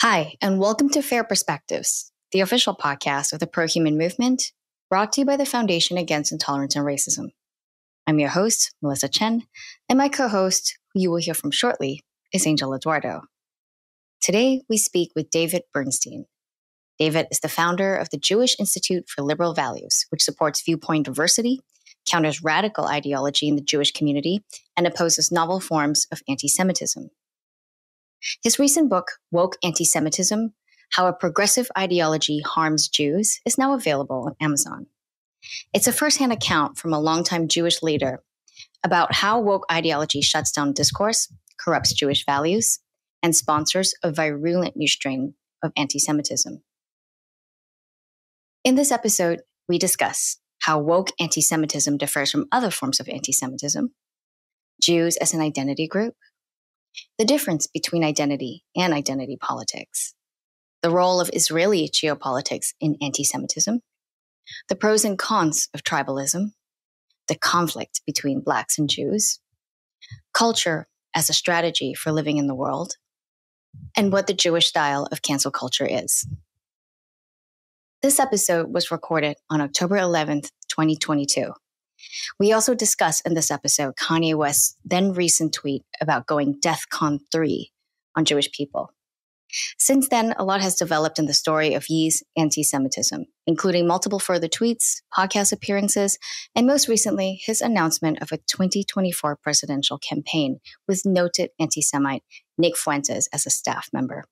Hi, and welcome to Fair Perspectives, the official podcast of the ProHuman movement, brought to you by the Foundation Against Intolerance and Racism. I'm your host, melissachen, and my co-host, who you will hear from shortly, is angeleduardo. Today, we speak with David Bernstein. David is the founder of the Jewish Institute for Liberal Values, which supports viewpoint diversity, counters radical ideology in the Jewish community, and opposes novel forms of anti-Semitism. His recent book, Woke Anti-Semitism, How a Progressive Ideology Harms Jews, is now available on Amazon. It's a firsthand account from a longtime Jewish leader about how woke ideology shuts down discourse, corrupts Jewish values, and sponsors a virulent new strain of anti-Semitism. In this episode, we discuss how woke anti-Semitism differs from other forms of anti-Semitism, Jews as an identity group, the difference between identity and identity politics, the role of Israeli geopolitics in anti-Semitism, the pros and cons of tribalism, the conflict between Blacks and Jews, culture as a strategy for living in the world, and what the Jewish style of cancel culture is. This episode was recorded on October 11th, 2022. We also discuss in this episode Kanye West's then recent tweet about going DEFCON 3 on Jewish people. Since then, a lot has developed in the story of Ye's anti-Semitism, including multiple further tweets, podcast appearances, and most recently, his announcement of a 2024 presidential campaign with noted anti-Semite Nick Fuentes as a staff member.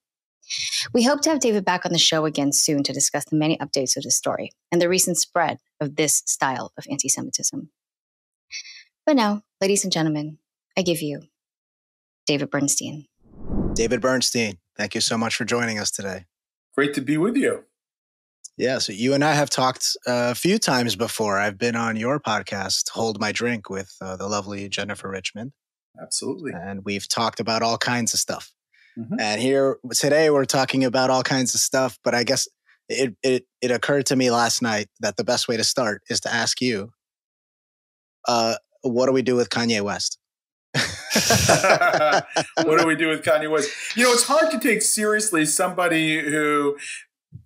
We hope to have David back on the show again soon to discuss the many updates of the story and the recent spread of this style of anti-Semitism. But now, ladies and gentlemen, I give you David Bernstein. David Bernstein, thank you so much for joining us today. Great to be with you. Yeah, so you and I have talked a few times before. I've been on your podcast, Hold My Drink, with the lovely Jennifer Richmond. Absolutely. And we've talked about all kinds of stuff. Mm-hmm. And here today we're talking about all kinds of stuff, but I guess it occurred to me last night that the best way to start is to ask you, what do we do with Kanye West? What do we do with Kanye West? You know, it's hard to take seriously somebody who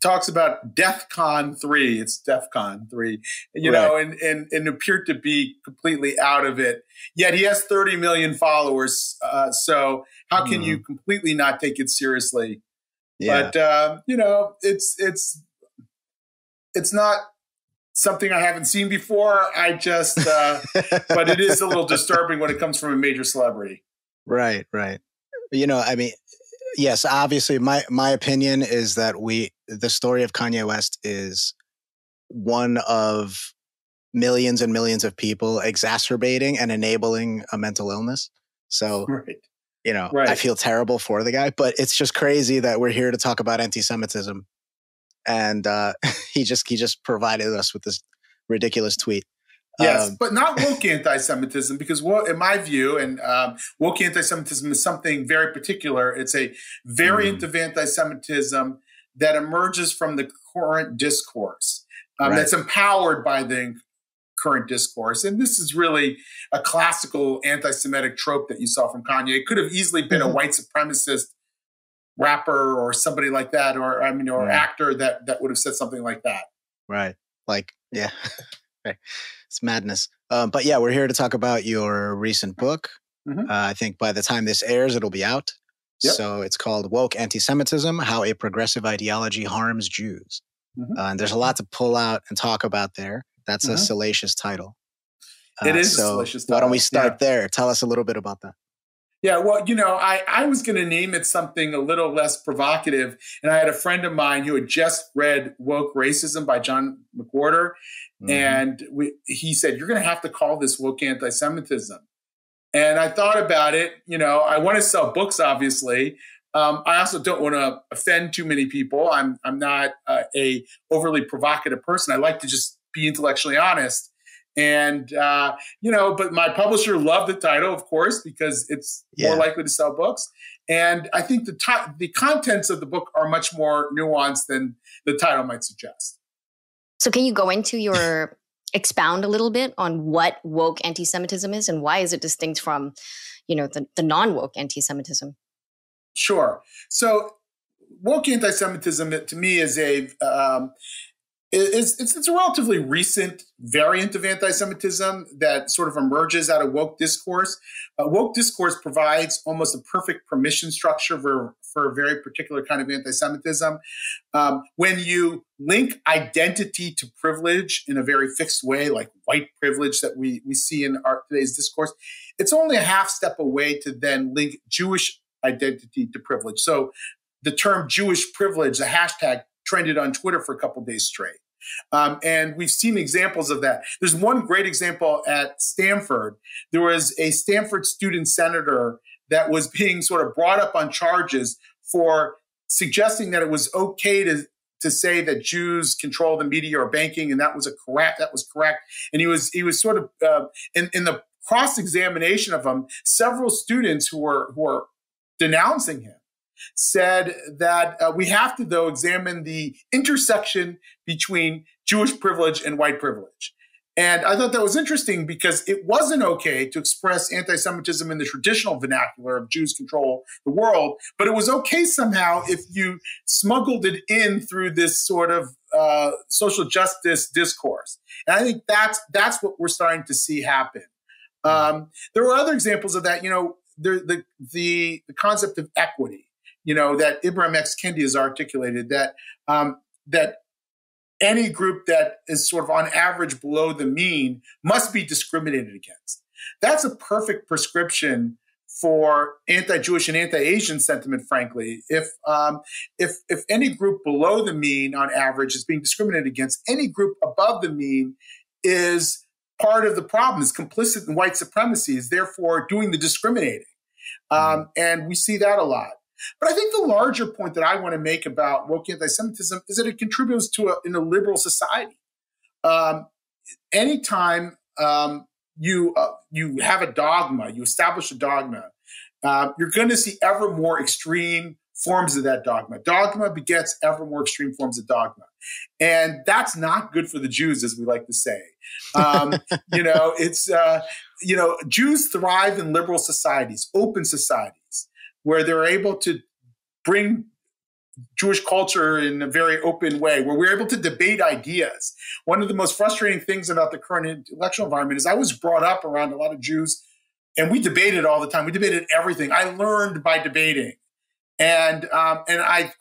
talks about DEFCON 3. It's DEFCON 3, know, and appeared to be completely out of it. Yet he has 30 million followers. So how can you completely not take it seriously? Yeah. But, it's not something I haven't seen before. I just, but it is a little disturbing when it comes from a major celebrity. Right. I mean, yes, obviously my opinion is that the story of Kanye West is one of millions and millions of people exacerbating and enabling a mental illness. So, I feel terrible for the guy, but it's just crazy that we're here to talk about anti-Semitism. And he just provided us with this ridiculous tweet. Yes, but not woke anti-Semitism, because in my view, and woke anti-Semitism is something very particular. It's a variant of anti-Semitism that emerges from the current discourse, that's empowered by the current discourse. And this is really a classical anti-Semitic trope that you saw from Kanye. It could have easily been a white supremacist rapper or somebody like that, or actor that would have said something like that. Right. It's madness. But yeah, we're here to talk about your recent book. I think by the time this airs, it'll be out. Yep. So it's called Woke Anti-Semitism, How a Progressive Ideology Harms Jews. And there's a lot to pull out and talk about there. That's a salacious title. It is a salacious title. Why don't we start there? Tell us a little bit about that. Yeah, well, I was going to name it something a little less provocative. And I had a friend of mine who had just read Woke Racism by John McWhorter. And he said, you're going to have to call this woke anti-Semitism. And I thought about it. I want to sell books, obviously. I also don't want to offend too many people. I'm not a overly provocative person. I like to just be intellectually honest. And, but my publisher loved the title, of course, because it's more likely to sell books. And I think the contents of the book are much more nuanced than the title might suggest. So can you go into expound a little bit on what woke anti-Semitism is and why is it distinct from, the non-woke anti-Semitism? Sure. So woke anti-Semitism to me is it's a relatively recent variant of anti-Semitism that sort of emerges out of woke discourse. Woke discourse provides almost a perfect permission structure for a very particular kind of anti-Semitism. When you link identity to privilege in a very fixed way, like white privilege that we see in today's discourse, it's only a half step away to then link Jewish identity to privilege. So the term Jewish privilege, the hashtag, trended on Twitter for a couple of days straight. And we've seen examples of that. There's one great example at Stanford. There was a Stanford student senator that was being sort of brought up on charges for suggesting that it was okay to say that Jews control the media or banking, and that was correct. And he was sort of in the cross-examination of him, several students who were denouncing him said that we have to, though, examine the intersection between Jewish privilege and white privilege. And I thought that was interesting because it wasn't okay to express anti-Semitism in the traditional vernacular of Jews control the world, but it was okay somehow if you smuggled it in through this sort of social justice discourse. And I think that's what we're starting to see happen. There were other examples of that. The concept of equity, that Ibram X. Kendi has articulated, that any group that is sort of on average below the mean must be discriminated against. That's a perfect prescription for anti-Jewish and anti-Asian sentiment, frankly. If any group below the mean on average is being discriminated against, any group above the mean is part of the problem, is complicit in white supremacy, is therefore doing the discriminating. And we see that a lot. But I think the larger point that I want to make about woke anti-Semitism is that it contributes in a liberal society. Anytime you have a dogma, you establish a dogma, you're going to see ever more extreme forms of that dogma. Dogma begets ever more extreme forms of dogma. And that's not good for the Jews, as we like to say. Jews thrive in liberal societies, open societies, where they're able to bring Jewish culture in a very open way, where we're able to debate ideas. One of the most frustrating things about the current intellectual environment is I was brought up around a lot of Jews, and we debated all the time. We debated everything. I learned by debating. And I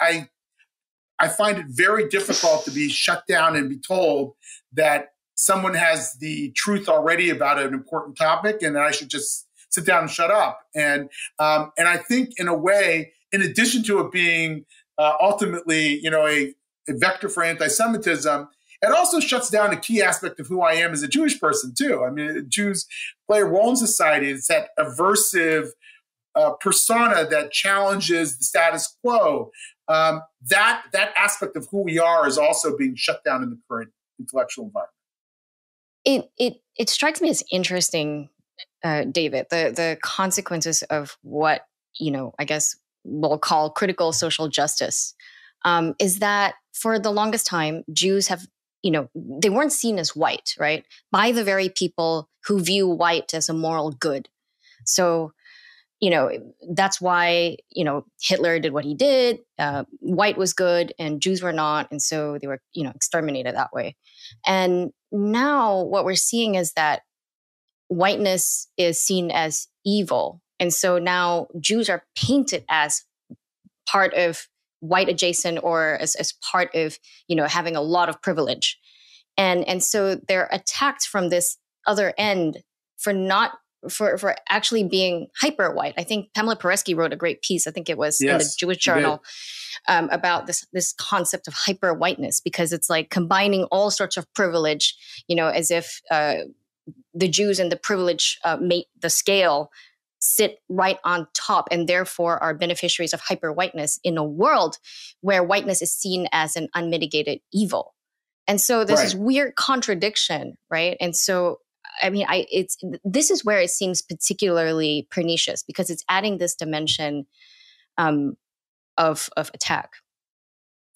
find it very difficult to be shut down and be told that someone has the truth already about an important topic and that I should just sit down and shut up. And I think, in a way, in addition to it being ultimately, a vector for anti-Semitism, it also shuts down a key aspect of who I am as a Jewish person too. I mean, Jews play a role in society. It's that aversive persona that challenges the status quo. That aspect of who we are is also being shut down in the current intellectual environment. It strikes me as interesting, David, the consequences of what, I guess we'll call critical social justice, is that for the longest time, Jews have, they weren't seen as white, right? By the very people who view white as a moral good. So, that's why, Hitler did what he did. White was good and Jews were not. And so they were, exterminated that way. And now what we're seeing is that whiteness is seen as evil. And so now Jews are painted as part of white adjacent, or as part of, having a lot of privilege. And so they're attacked from this other end for actually being hyper white. I think Pamela Paresky wrote a great piece. I think it was in the Jewish Journal about this concept of hyper whiteness, because it's like combining all sorts of privilege, as if the Jews and the privilege make the scale sit right on top, and therefore are beneficiaries of hyper whiteness in a world where whiteness is seen as an unmitigated evil. And so there's this weird contradiction, right? And so this is where it seems particularly pernicious, because it's adding this dimension of attack.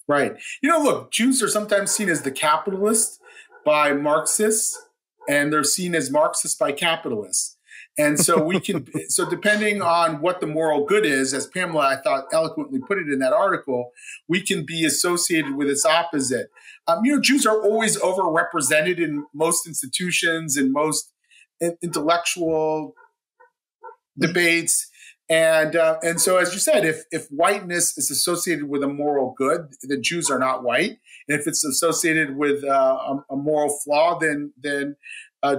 Right. Look, Jews are sometimes seen as the capitalist by Marxists, and they're seen as Marxists by capitalists. And so we can, so depending on what the moral good is, as Pamela, I thought, eloquently put it in that article, we can be associated with its opposite. Jews are always overrepresented in most institutions and most intellectual debates. And so, as you said, if whiteness is associated with a moral good, then Jews are not white. And if it's associated with a moral flaw, then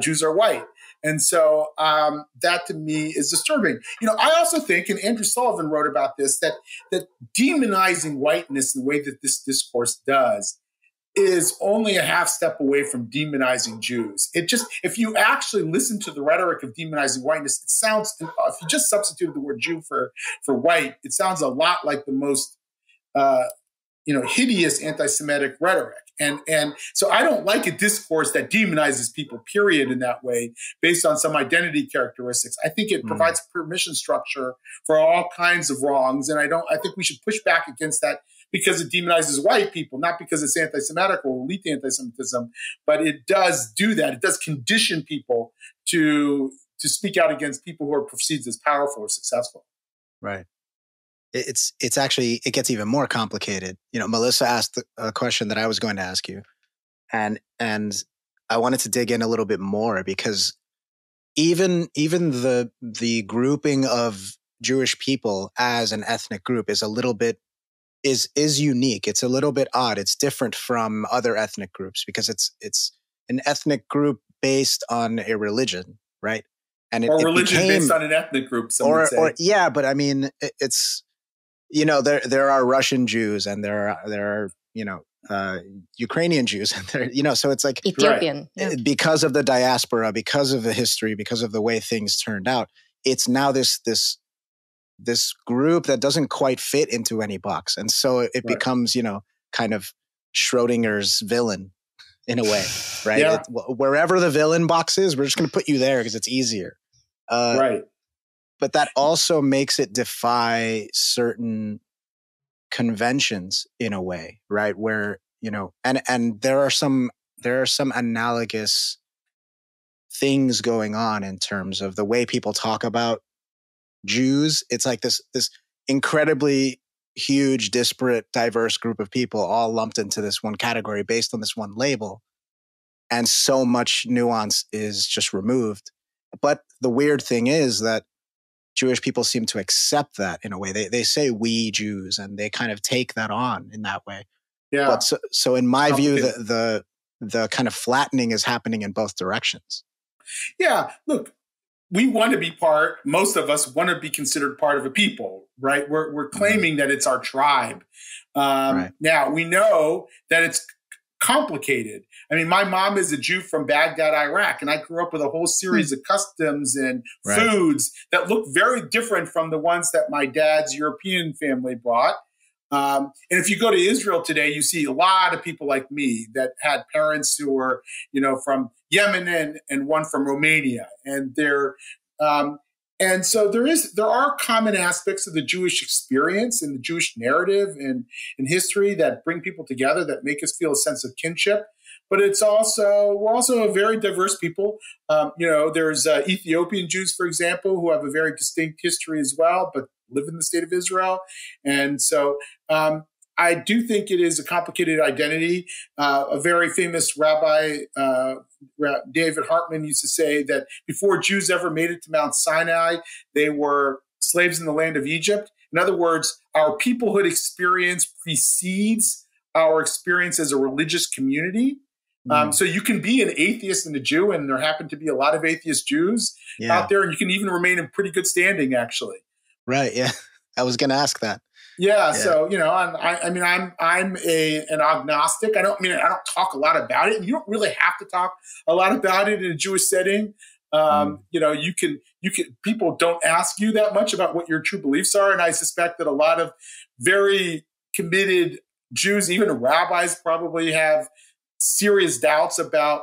Jews are white. And so that to me is disturbing. I also think, and Andrew Sullivan wrote about this, that demonizing whiteness the way that this discourse does is only a half step away from demonizing Jews. If you actually listen to the rhetoric of demonizing whiteness, it sounds, if you just substitute the word Jew for white, it sounds a lot like the most hideous anti-Semitic rhetoric. And so I don't like a discourse that demonizes people, period, in that way, based on some identity characteristics. I think it provides permission structure for all kinds of wrongs. And I think we should push back against that because it demonizes white people, not because it's anti-Semitic or elite anti-Semitism, but it does do that. It does condition people to speak out against people who are perceived as powerful or successful. Right. It's actually, it gets even more complicated. Melissa asked a question that I was going to ask you, and I wanted to dig in a little bit more because even the grouping of Jewish people as an ethnic group is a little bit is unique. It's a little bit odd. It's different from other ethnic groups because it's an ethnic group based on a religion, right? And or religion based on an ethnic group. Some would say. Yeah, but I mean, it's. There are Russian Jews and there are Ukrainian Jews and there, so it's like Ethiopian. Right. Yeah. Because of the diaspora, because of the history, because of the way things turned out, it's now this group that doesn't quite fit into any box, and so it becomes kind of Schrodinger's villain in a way, right? Yeah. Wherever the villain box is, we're just going to put you there because it's easier, right? But that also makes it defy certain conventions in a way, right? Where, and there are some analogous things going on in terms of the way people talk about Jews. It's like this incredibly huge, disparate, diverse group of people all lumped into this one category based on this one label. And so much nuance is just removed. But the weird thing is that Jewish people seem to accept that in a way. They say we Jews, and they kind of take that on in that way. Yeah. But so in my view, the kind of flattening is happening in both directions. Yeah. Look, we want to be most of us want to be considered part of a people, right? We're claiming that it's our tribe. Right. Now, we know that it's complicated. I mean, my mom is a Jew from Baghdad, Iraq, and I grew up with a whole series of customs and foods that look very different from the ones that my dad's European family brought. And if you go to Israel today, you see a lot of people like me that had parents who were, from Yemen and one from Romania, and and so there are common aspects of the Jewish experience and the Jewish narrative and history that bring people together, that make us feel a sense of kinship. But we're also a very diverse people. There's Ethiopian Jews, for example, who have a very distinct history as well, but live in the state of Israel. And so I do think it is a complicated identity. A very famous rabbi, David Hartman, used to say that before Jews ever made it to Mount Sinai, they were slaves in the land of Egypt. In other words, our peoplehood experience precedes our experience as a religious community. So you can be an atheist and a Jew, and there happen to be a lot of atheist Jews out there, and you can even remain in pretty good standing, actually. Right. Yeah. I was going to ask that. Yeah. So, I'm an agnostic. I don't talk a lot about it. You don't really have to talk a lot about it in a Jewish setting. You can, people don't ask you that much about what your true beliefs are. And I suspect that a lot of very committed Jews, even rabbis, probably have serious doubts about,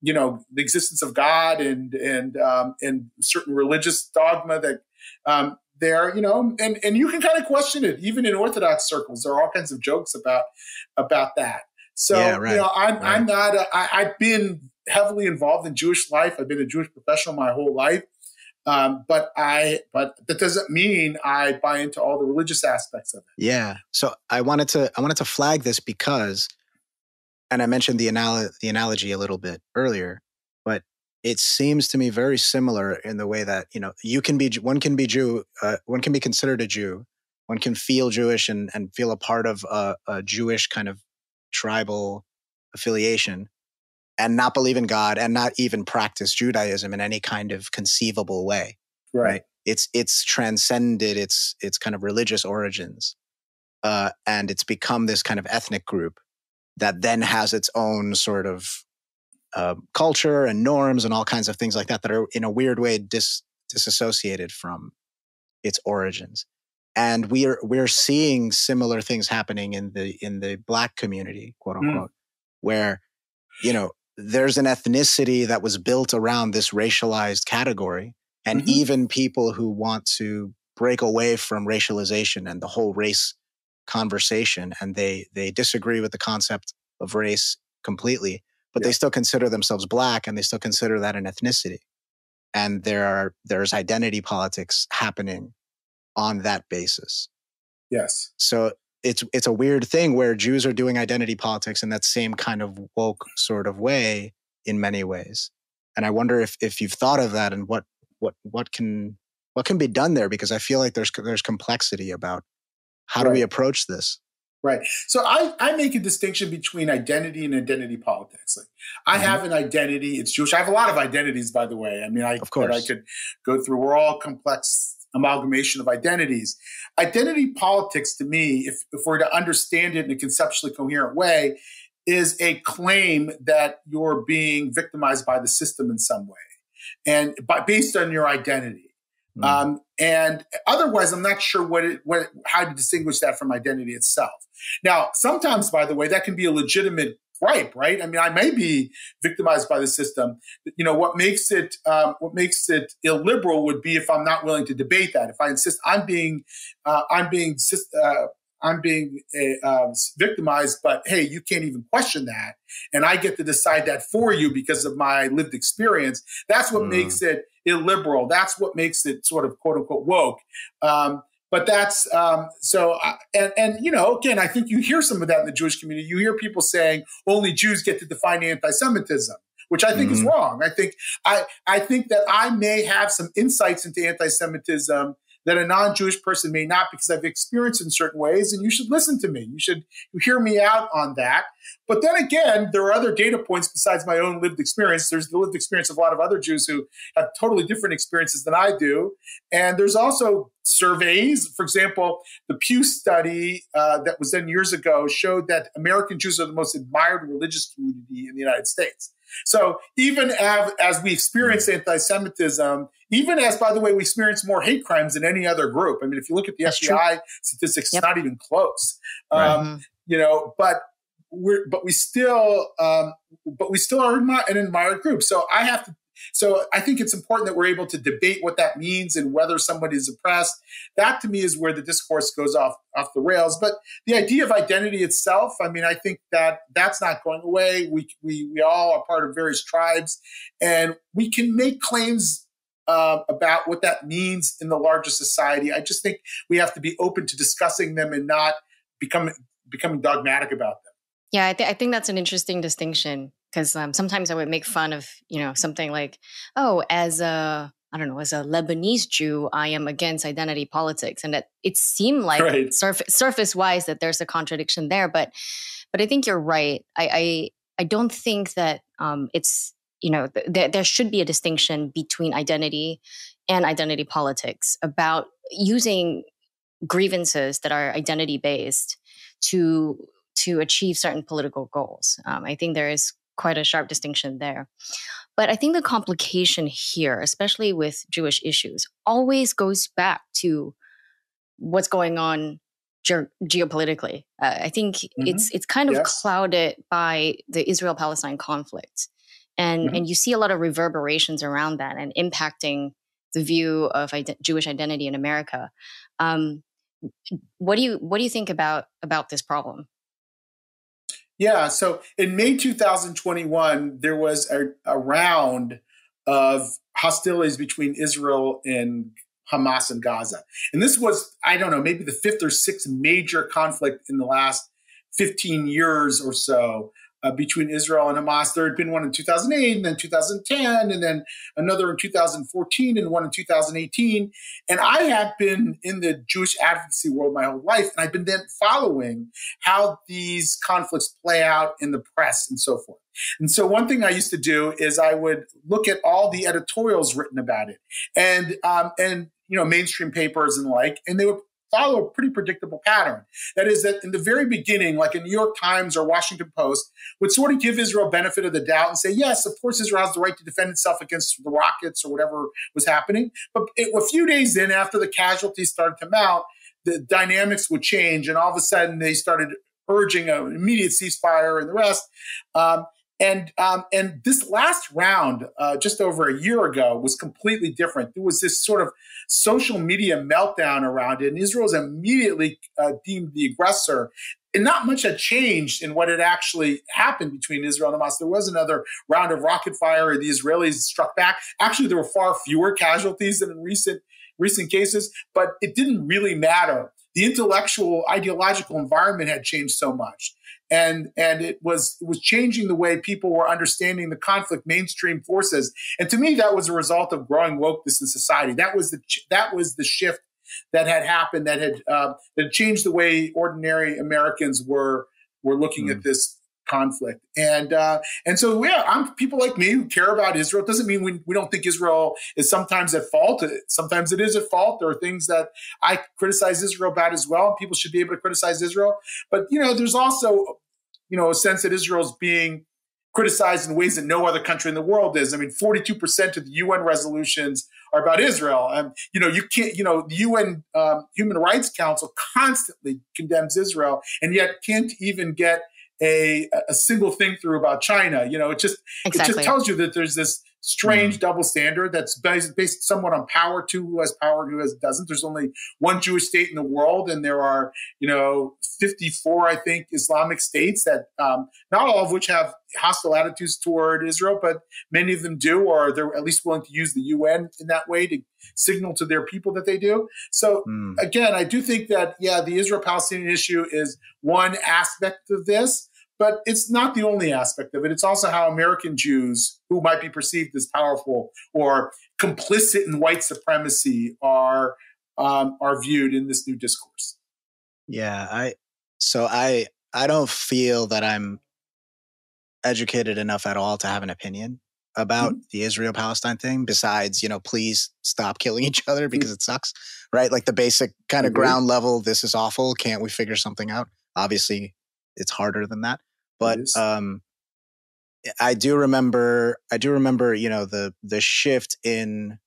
the existence of God and certain religious dogma that, there, and you can kind of question it. Even in Orthodox circles, there are all kinds of jokes about that. So, I'm not, I've been heavily involved in Jewish life. I've been a Jewish professional my whole life. But that doesn't mean I buy into all the religious aspects of it. Yeah. So I wanted to flag this because, and I mentioned the analogy a little bit earlier, but it seems to me very similar in the way that, one can be considered a Jew, one can feel Jewish and feel a part of a Jewish kind of tribal affiliation, and not believe in God and not even practice Judaism in any kind of conceivable way. Right? It's transcended its kind of religious origins, and it's become this kind of ethnic group that then has its own sort of culture and norms and all kinds of things like that are in a weird way disassociated from its origins. And we're seeing similar things happening in the Black community, quote unquote, where there's an ethnicity that was built around this racialized category, and even people who want to break away from racialization and the whole race conversation, and they disagree with the concept of race completely, but they still consider themselves Black, and they still consider that an ethnicity. And there's identity politics happening on that basis. Yes. So it's a weird thing where Jews are doing identity politics in that same kind of woke sort of way in many ways. And I wonder if you've thought of that and what can be done there, because I feel like there's complexity about how do we approach this. Right. So I make a distinction between identity and identity politics. Like, I have an identity, it's Jewish. I have a lot of identities, by the way. I mean, of course, I could go through, we're all complex amalgamation of identities. Identity politics, to me, if we're to understand it in a conceptually coherent way, is a claim that you're being victimized by the system in some way, and based on your identity. And otherwise, I'm not sure how to distinguish that from identity itself. Now, sometimes, by the way, that can be a legitimate gripe, right? I mean, I may be victimized by the system. What makes it illiberal would be if I'm not willing to debate that. If I insist I'm being victimized, but hey, you can't even question that, and I get to decide that for you because of my lived experience. That's what makes it illiberal. That's what makes it sort of quote unquote woke. But that's again, I think you hear some of that in the Jewish community. You hear people saying only Jews get to define anti-Semitism, which I think is wrong. I think that I may have some insights into anti-Semitism that a non-Jewish person may not, because I've experienced in certain ways, and you should listen to me. You should hear me out on that. But then again, there are other data points besides my own lived experience. There's the lived experience of a lot of other Jews who have totally different experiences than I do. And there's also surveys. For example, the Pew study that was done years ago showed that American Jews are the most admired religious community in the United States. So even as we experience anti-Semitism, even as, by the way, we experience more hate crimes than any other group. I mean, if you look at the FBI statistics, it's not even close. But we still are an admired group. So I think it's important that we're able to debate what that means and whether somebody is oppressed. That, to me, is where the discourse goes off the rails. But the idea of identity itself, I mean, I think that's not going away. We all are part of various tribes, and we can make claims about what that means in the larger society. I just think we have to be open to discussing them and not becoming dogmatic about them. Yeah, I think that's an interesting distinction, because sometimes I would make fun of, something like, as a Lebanese Jew, I am against identity politics. And that it seemed like surface wise that there's a contradiction there. But I think you're right. I don't think that it's, there should be a distinction between identity and identity politics about using grievances that are identity based to achieve certain political goals. I think there is quite a sharp distinction there. But I think the complication here, especially with Jewish issues, always goes back to what's going on geopolitically. I think it's kind of clouded by the Israel-Palestine conflict. And you see a lot of reverberations around that and impacting the view of Jewish identity in America. What do you think about this problem? Yeah, so in May 2021, there was a round of hostilities between Israel and Hamas and Gaza. And this was, I don't know, maybe the fifth or sixth major conflict in the last 15 years or so between Israel and Hamas. There had been one in 2008 and then 2010 and then another in 2014 and one in 2018. And I have been in the Jewish advocacy world my whole life, and I've been then following how these conflicts play out in the press and so forth. And so one thing I used to do is I would look at all the editorials written about it and mainstream papers and like, and they would follow a pretty predictable pattern. That is that in the very beginning, like a New York Times or Washington Post, would sort of give Israel benefit of the doubt and say, yes, of course, Israel has the right to defend itself against the rockets or whatever was happening. But a few days in, after the casualties started to mount, the dynamics would change. And all of a sudden, they started urging an immediate ceasefire and the rest. And this last round, just over a year ago, was completely different. There was this sort of social media meltdown around it, and Israel was immediately deemed the aggressor. And not much had changed in what had actually happened between Israel and Hamas. There was another round of rocket fire, and the Israelis struck back. Actually, there were far fewer casualties than in recent cases, but it didn't really matter. The intellectual, ideological environment had changed so much. And it was changing the way people were understanding the conflict, mainstream forces. And to me, that was a result of growing wokeness in society. That was the shift that had happened, that had changed the way ordinary Americans were looking at this conflict. And so, I'm people like me who care about Israel. It doesn't mean we don't think Israel is sometimes at fault. Sometimes it is at fault. There are things that I criticize Israel about as well. People should be able to criticize Israel. But, there's also, a sense that Israel's being criticized in ways that no other country in the world is. I mean, 42% of the UN resolutions are about Israel. And, you can't, the UN Human Rights Council constantly condemns Israel and yet can't even get a single thing through about China. It just tells you that there's this strange double standard that's based somewhat on power, too, who has power and who doesn't. There's only one Jewish state in the world, and there are, 54, I think, Islamic states that not all of which have hostile attitudes toward Israel, but many of them do, or they're at least willing to use the UN in that way to signal to their people that they do. So again, I do think that, the Israel-Palestinian issue is one aspect of this, but it's not the only aspect of it. It's also how American Jews, who might be perceived as powerful or complicit in white supremacy, are viewed in this new discourse. Yeah, I don't feel that I'm educated enough at all to have an opinion about the Israel-Palestine thing. Besides, please stop killing each other because it sucks, right? Like the basic kind of ground level. This is awful. Can't we figure something out? Obviously, it's harder than that. But I do remember, the shift in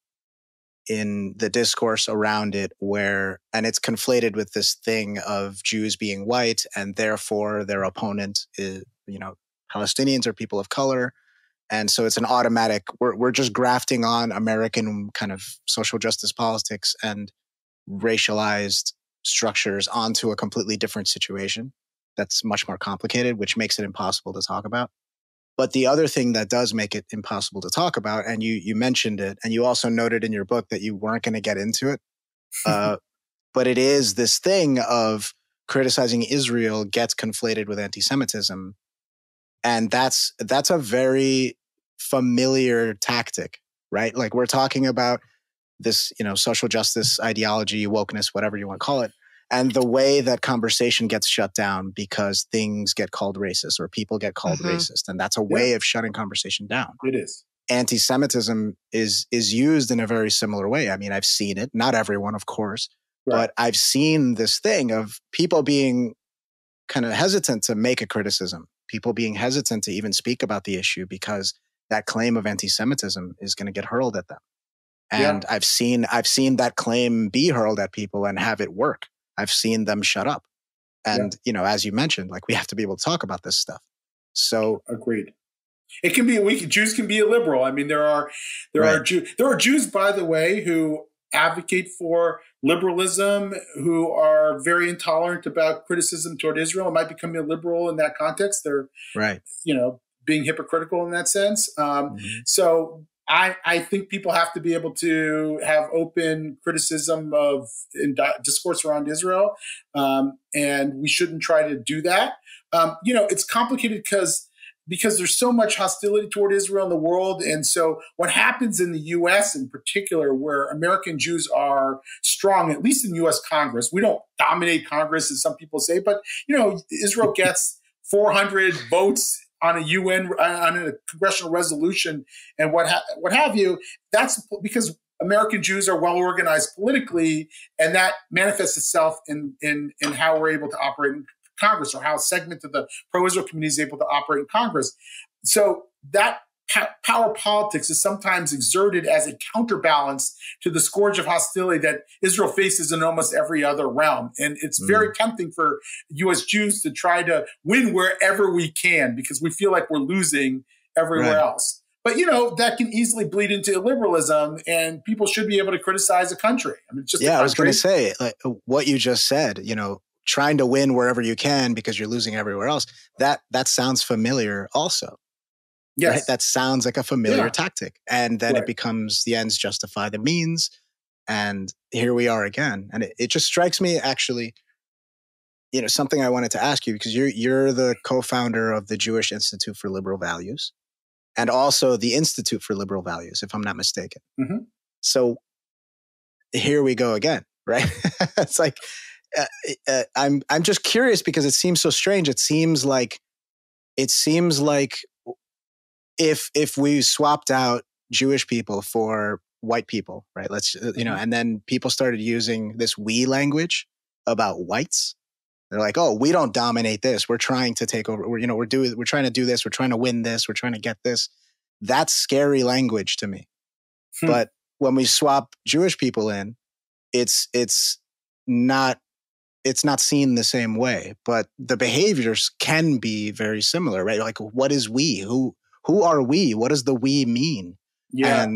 the discourse around it and it's conflated with this thing of Jews being white and therefore their opponent is, Palestinians or people of color. And so it's an automatic, we're just grafting on American kind of social justice politics and racialized structures onto a completely different situation that's much more complicated, which makes it impossible to talk about. But the other thing that does make it impossible to talk about, and you mentioned it, and you also noted in your book that you weren't going to get into it, but it is this thing of criticizing Israel gets conflated with anti-Semitism. And that's a very familiar tactic, right? Like we're talking about this, social justice ideology, wokeness, whatever you want to call it. And the way that conversation gets shut down because things get called racist or people get called racist. And that's a way of shutting conversation down. It is. Anti-Semitism is used in a very similar way. I mean, I've seen it, not everyone, of course, but I've seen this thing of people being kind of hesitant to make a criticism, people being hesitant to even speak about the issue because that claim of anti-Semitism is going to get hurled at them. And I've seen that claim be hurled at people and have it work. I've seen them shut up. And, as you mentioned, like we have to be able to talk about this stuff. So agreed. It can be Jews can be illiberal. I mean, there are Jews, by the way, who advocate for liberalism, who are very intolerant about criticism toward Israel. It might become illiberal in that context. They're being hypocritical in that sense. So I think people have to be able to have open criticism of discourse around Israel, and we shouldn't try to do that. It's complicated because there's so much hostility toward Israel in the world. And so what happens in the U.S. in particular, where American Jews are strong, at least in U.S. Congress, we don't dominate Congress, as some people say, but, Israel gets 400 votes on a congressional resolution and what have you. That's because American Jews are well organized politically, and that manifests itself in how we're able to operate in Congress, or how a segment of the pro-Israel community is able to operate in Congress. So that power politics is sometimes exerted as a counterbalance to the scourge of hostility that Israel faces in almost every other realm. And it's very tempting for U.S. Jews to try to win wherever we can, because we feel like we're losing everywhere else. But, that can easily bleed into illiberalism, and people should be able to criticize a country. I mean, it's just I was going to say, like, what you just said, trying to win wherever you can because you're losing everywhere else. That sounds familiar also. Yes. Right? That sounds like a familiar tactic. And then it becomes the ends justify the means. And here we are again. And it just strikes me, actually, something I wanted to ask you, because you're the co-founder of the Jewish Institute for Liberal Values and also the Institute for Liberal Values, if I'm not mistaken. Mm-hmm. So here we go again, right? It's like, I'm just curious because it seems so strange. It seems like if we swapped out Jewish people for white people, right? And then people started using this "we" language about whites. They're like, "Oh, we don't dominate this. We're trying to take over. We're trying to do this. We're trying to win this. We're trying to get this." That's scary language to me. But when we swap Jewish people in, it's not seen the same way, but the behaviors can be very similar, right? Like, what is we? Who are we? What does the we mean? Yeah.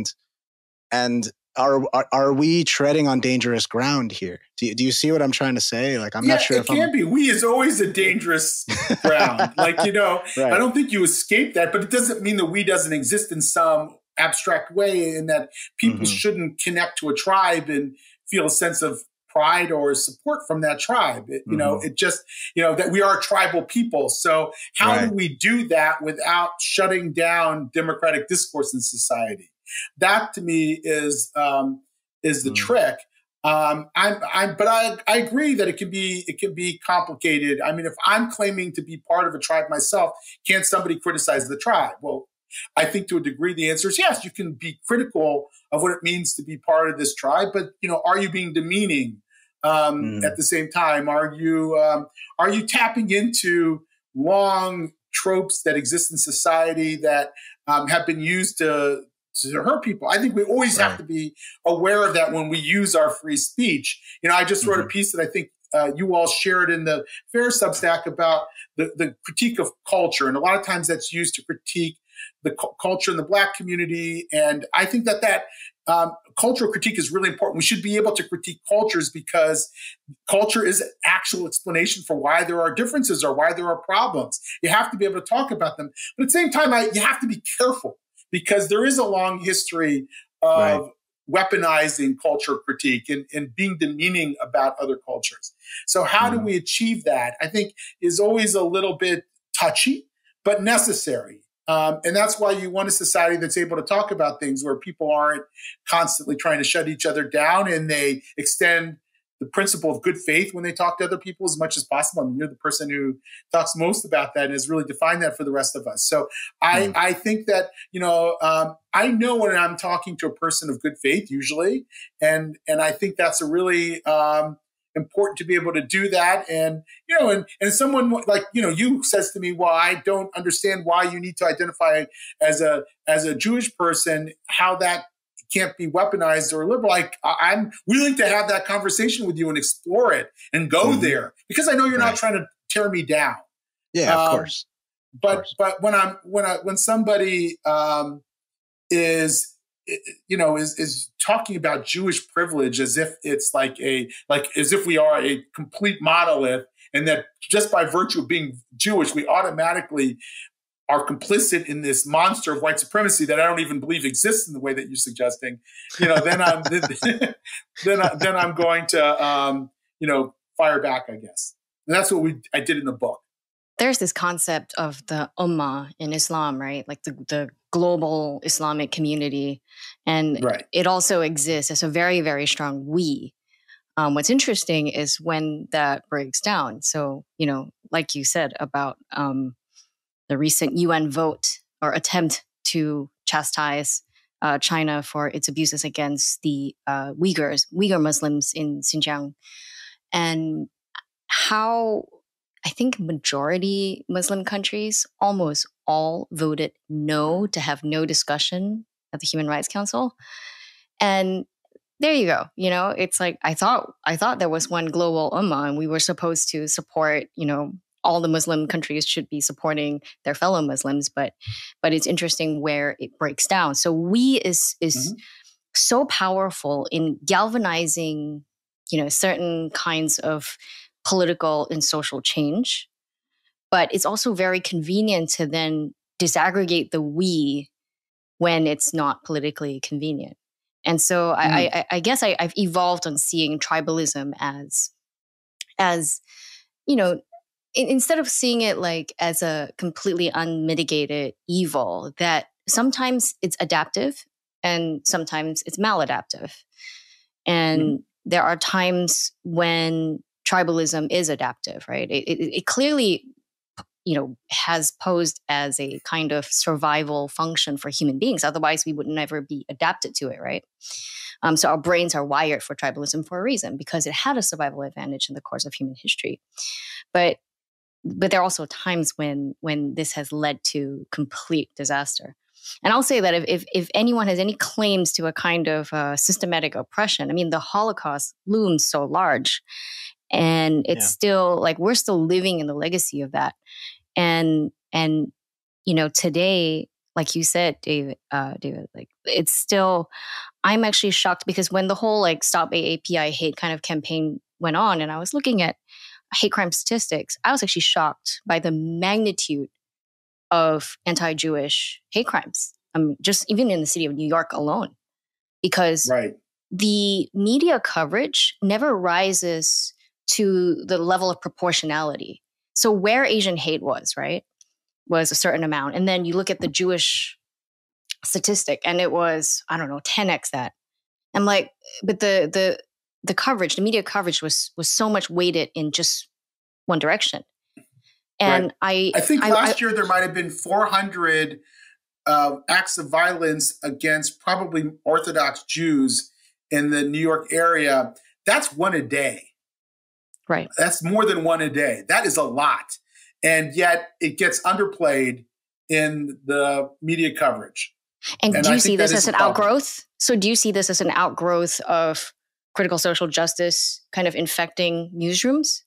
And are we treading on dangerous ground here? Do you see what I'm trying to say? Like, I'm not sure if it can be. We is always a dangerous ground. Like, right. I don't think you escape that, but it doesn't mean that we doesn't exist in some abstract way, and that people shouldn't connect to a tribe and feel a sense of pride or support from that tribe. It just, that we are tribal people. So how do we do that without shutting down democratic discourse in society? That to me is the trick. But I agree that it can be complicated. I mean, if I'm claiming to be part of a tribe myself, can't somebody criticize the tribe? Well, I think to a degree the answer is yes. You can be critical of what it means to be part of this tribe, but are you being demeaning at the same time? Are you tapping into long tropes that exist in society that have been used to hurt people? I think we always have to be aware of that when we use our free speech. I just wrote a piece that I think you all shared in the Fair Substack about the critique of culture. And a lot of times that's used to critique the culture in the Black community. And I think that cultural critique is really important. We should be able to critique cultures because culture is an actual explanation for why there are differences or why there are problems. You have to be able to talk about them. But at the same time, you have to be careful, because there is a long history of weaponizing culture critique and being demeaning about other cultures. So how do we achieve that? I think is always a little bit touchy, but necessary. And that's why you want a society that's able to talk about things where people aren't constantly trying to shut each other down, and they extend the principle of good faith when they talk to other people as much as possible. I mean, you're the person who talks most about that and has really defined that for the rest of us. So I think that, I know when I'm talking to a person of good faith usually, and I think that's a really important to be able to do that. And, and someone like, you says to me, well, I don't understand why you need to identify as a Jewish person, how that can't be weaponized or liberal. I'm willing to have that conversation with you and explore it and go there, because I know you're not trying to tear me down. Yeah, of course. But when somebody is talking about Jewish privilege as if it's as if we are a complete monolith, and that just by virtue of being Jewish, we automatically are complicit in this monster of white supremacy that I don't even believe exists in the way that you're suggesting, then I'm going to, fire back, I guess. And that's what I did in the book. There's this concept of the ummah in Islam, right? Like the global Islamic community. And it also exists as a very, very strong we. What's interesting is when that breaks down. So, like you said about the recent UN vote or attempt to chastise China for its abuses against the Uyghur Muslims in Xinjiang, and how I think majority Muslim countries almost all voted no to have no discussion at the Human Rights Council. And there you go. It's like I thought there was one global ummah and we were supposed to support, all the Muslim countries should be supporting their fellow Muslims, but it's interesting where it breaks down. So we is so powerful in galvanizing, certain kinds of political and social change, but it's also very convenient to then disaggregate the we when it's not politically convenient. And so I guess I've evolved on seeing tribalism as instead of seeing it like as a completely unmitigated evil, that sometimes it's adaptive and sometimes it's maladaptive. And there are times when tribalism is adaptive, right? It clearly, has posed as a kind of survival function for human beings. Otherwise, we would never be adapted to it, right? So our brains are wired for tribalism for a reason, because it had a survival advantage in the course of human history. But there are also times when this has led to complete disaster. And I'll say that if anyone has any claims to a kind of systematic oppression, I mean, the Holocaust looms so large, and it's still like we're still living in the legacy of that. And today, like you said, David, like it's still, I'm actually shocked because when the whole like Stop AAPI hate kind of campaign went on, and I was looking at hate crime statistics, I was actually shocked by the magnitude of anti-Jewish hate crimes. Just even in the city of New York alone, because the media coverage never rises to the level of proportionality. So where Asian hate was a certain amount. And then you look at the Jewish statistic and it was, I don't know, 10x that. I'm like, but the coverage, the media coverage was so much weighted in just one direction. And I think last year there might have been 400 acts of violence against probably Orthodox Jews in the New York area. That's one a day. Right. That's more than one a day. That is a lot. And yet it gets underplayed in the media coverage. And do you see this as an outgrowth? So do you see this as an outgrowth of critical social justice kind of infecting newsrooms?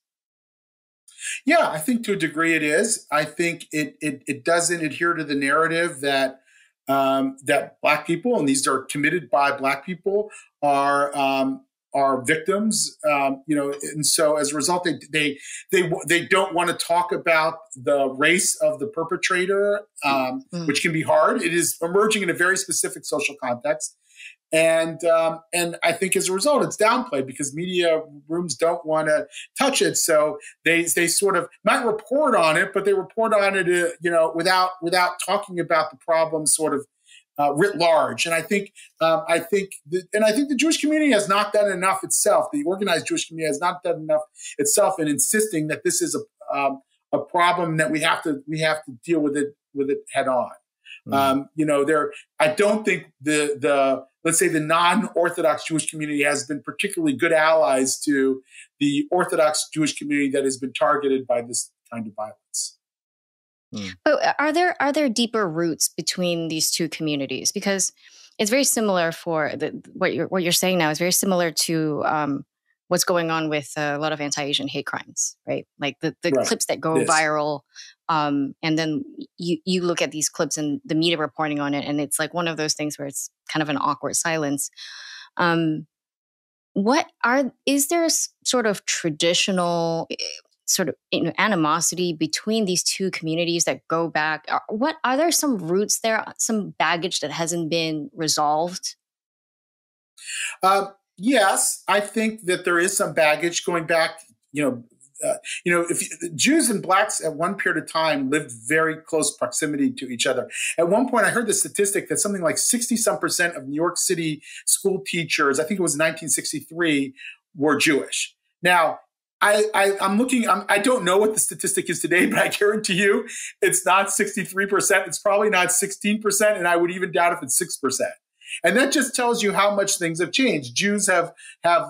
Yeah, I think to a degree it is. I think it doesn't adhere to the narrative that that Black people, and these are committed by Black people, are victims. And so as a result, they don't want to talk about the race of the perpetrator, which can be hard. It is emerging in a very specific social context. And I think as a result, it's downplayed because media rooms don't want to touch it. So they sort of might report on it, but they report on it, without talking about the problem sort of writ large. And I think the Jewish community has not done enough itself. The organized Jewish community has not done enough itself in insisting that this is a problem that we have to deal with it head on. I don't think let's say the non-Orthodox Jewish community has been particularly good allies to the Orthodox Jewish community that has been targeted by this kind of violence. But are there deeper roots between these two communities? Because it's very similar for what you're saying now is very similar to what's going on with a lot of anti-Asian hate crimes, right? Like the clips that go viral. And then you look at these clips and the media reporting on it, and it's like one of those things where it's kind of an awkward silence. Is there sort of traditional sort of animosity between these two communities that go back? Are there some roots there, some baggage that hasn't been resolved? Yes, I think that there is some baggage going back. If Jews and blacks at one period of time lived very close proximity to each other. At one point, I heard the statistic that something like 60-some% of New York City school teachers, I think it was 1963, were Jewish. Now, I'm looking. I don't know what the statistic is today, but I guarantee you, it's not 63%. It's probably not 16%, and I would even doubt if it's 6%. And that just tells you how much things have changed. Jews have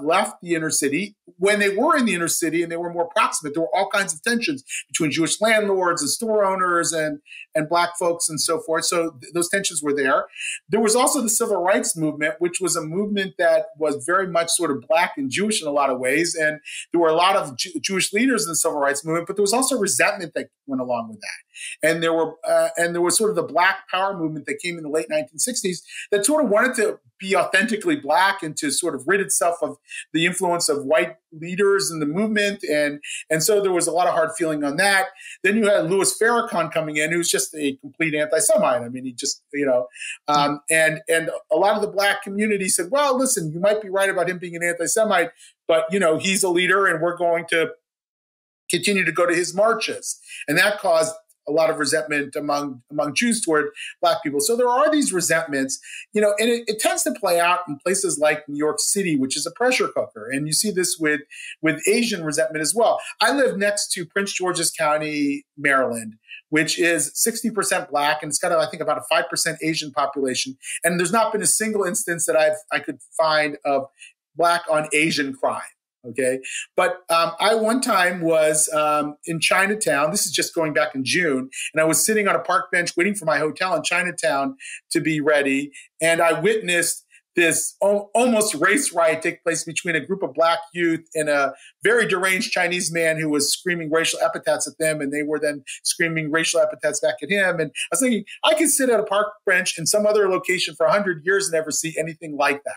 left the inner city. When they were in the inner city and they were more proximate, there were all kinds of tensions between Jewish landlords and store owners and black folks and so forth. So those tensions were there. There was also the civil rights movement, which was a movement that was very much sort of black and Jewish in a lot of ways. And there were a lot of Jewish leaders in the civil rights movement, but there was also resentment that went along with that. And there was sort of the black power movement that came in the late 1960s that sort of wanted to be authentically black and to sort of rid itself of the influence of white leaders in the movement. And so there was a lot of hard feeling on that. Then you had Louis Farrakhan coming in, who's just a complete anti-Semite. I mean, he just, and a lot of the black community said, well, listen, you might be right about him being an anti-Semite, but, he's a leader and we're going to continue to go to his marches. And that caused a lot of resentment among Jews toward black people. So there are these resentments, and it tends to play out in places like New York City, which is a pressure cooker. And you see this with Asian resentment as well. I live next to Prince George's County, Maryland, which is 60% black, and it's got, I think, about a 5% Asian population. And there's not been a single instance that I could find of black on Asian crime. Okay. But I one time was in Chinatown. This is just going back in June. And I was sitting on a park bench waiting for my hotel in Chinatown to be ready. And I witnessed this almost race riot take place between a group of black youth and a very deranged Chinese man who was screaming racial epithets at them. And they were then screaming racial epithets back at him. And I was thinking, I could sit at a park bench in some other location for 100 years and never see anything like that.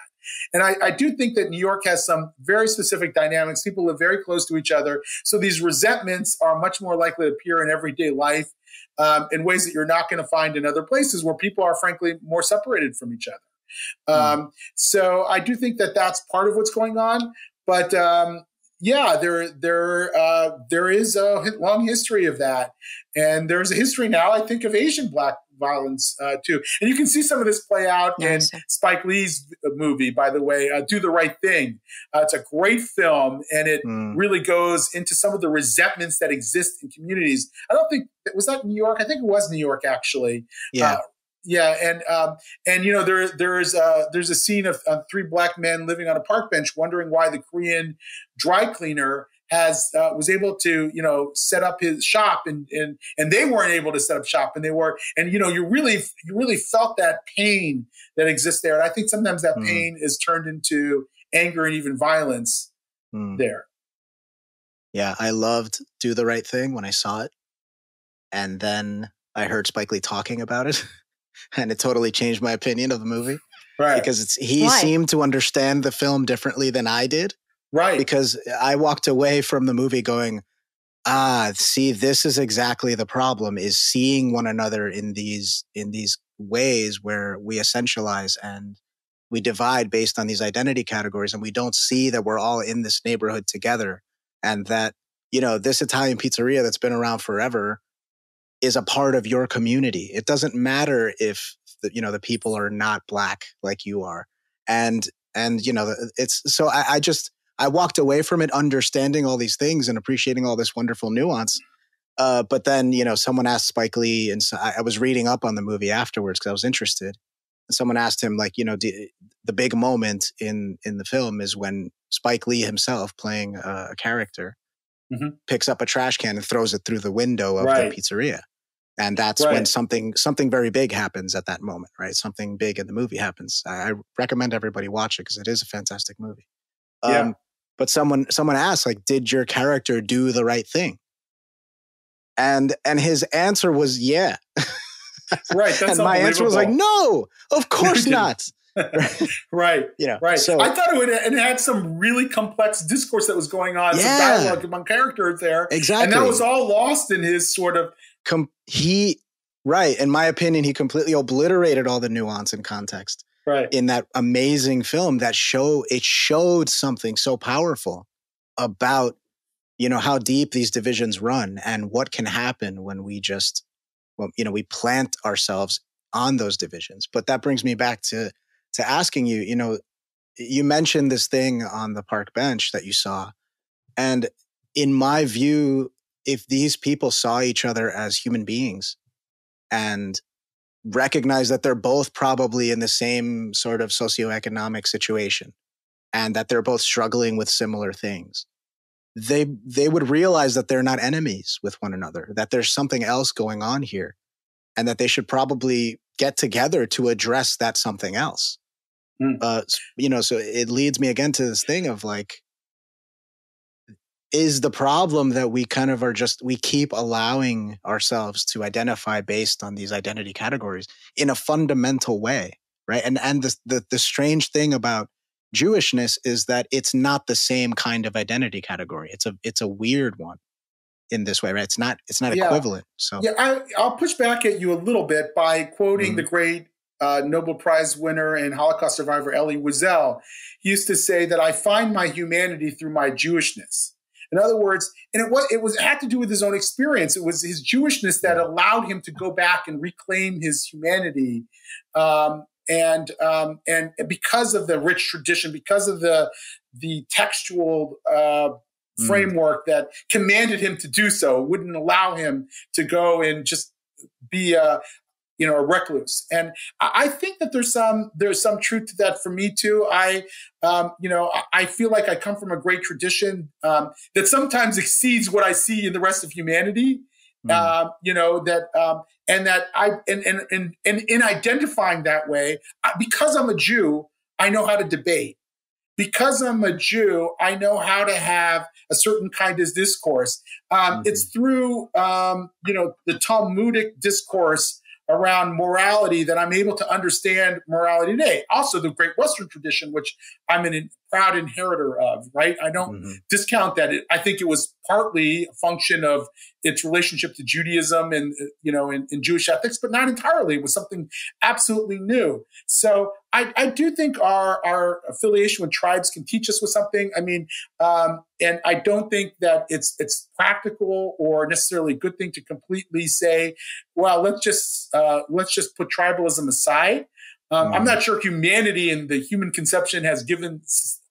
And I do think that New York has some very specific dynamics. People live very close to each other. So these resentments are much more likely to appear in everyday life in ways that you're not going to find in other places where people are, frankly, more separated from each other. So I do think that that's part of what's going on. But there is a long history of that. And there's a history now, I think, of Asian black violence too. And you can see some of this play out in Spike Lee's movie, by the way, Do the Right Thing. It's a great film, and it really goes into some of the resentments that exist in communities. I don't think, was that New York? I think it was New York, actually. Yeah. There's a scene of three black men living on a park bench wondering why the Korean dry cleaner was able to, set up his shop and they weren't able to set up shop you really felt that pain that exists there. And I think sometimes that pain is turned into anger and even violence there. Yeah. I loved Do the Right Thing when I saw it. And then I heard Spike Lee talking about it and it totally changed my opinion of the movie. Right. Because he seemed to understand the film differently than I did. Right. Because I walked away from the movie going, see, this is exactly the problem, is seeing one another in these ways where we essentialize and we divide based on these identity categories, and we don't see that we're all in this neighborhood together, and that, this Italian pizzeria that's been around forever is a part of your community. It doesn't matter if the people are not black like you are. And it's so I walked away from it understanding all these things and appreciating all this wonderful nuance. But then, someone asked Spike Lee, and so I was reading up on the movie afterwards because I was interested. And someone asked him, the big moment in the film is when Spike Lee himself, playing a character, picks up a trash can and throws it through the window of the pizzeria. And that's when something very big happens at that moment, right? Something big in the movie happens. I recommend everybody watch it because it is a fantastic movie. But someone asked, did your character do the right thing? And his answer was, yeah. Right. That's and my answer was no, of course not. Right. You know, right. so I thought it had some really complex discourse that was going on, some dialogue among characters there. Exactly. And that was all lost in his sort of... Right. In my opinion, he completely obliterated all the nuance and context in that amazing film that showed something so powerful about, you know, how deep these divisions run and what can happen when we just, well, you know, we plant ourselves on those divisions. But that brings me back to asking you, you know, you mentioned this thing on the park bench that you saw. And in my view, if these people saw each other as human beings and recognize that they're both probably in the same sort of socioeconomic situation and that they're both struggling with similar things, they would realize that they're not enemies with one another, that there's something else going on here, and that they should probably get together to address that something else. You know, so it leads me again to this thing of like, is the problem that we kind of we keep allowing ourselves to identify based on these identity categories in a fundamental way, right? And the strange thing about Jewishness is that it's not the same kind of identity category. It's a weird one in this way, right? It's not equivalent. So I'll push back at you a little bit by quoting the great Nobel Prize winner and Holocaust survivor Elie Wiesel. He used to say that I find my humanity through my Jewishness. In other words, and it had to do with his own experience. It was his Jewishness that allowed him to go back and reclaim his humanity. And because of the rich tradition, because of the textual framework that commanded him to do so, wouldn't allow him to go and just be a recluse. And I think that there's some truth to that for me too. I feel like I come from a great tradition that sometimes exceeds what I see in the rest of humanity. And in identifying that way, because I'm a Jew, I know how to debate. Because I'm a Jew, I know how to have a certain kind of discourse. It's through the Talmudic discourse around morality that I'm able to understand morality today. Also, the great Western tradition, which I'm a proud inheritor of, right? I don't discount that. I think it was partly a function of its relationship to Judaism and, in Jewish ethics, but not entirely. It was something absolutely new. So I do think our affiliation with tribes can teach us with something. I mean, and I don't think that it's practical or necessarily a good thing to completely say, well, let's just put tribalism aside. I'm not sure humanity and the human conception has given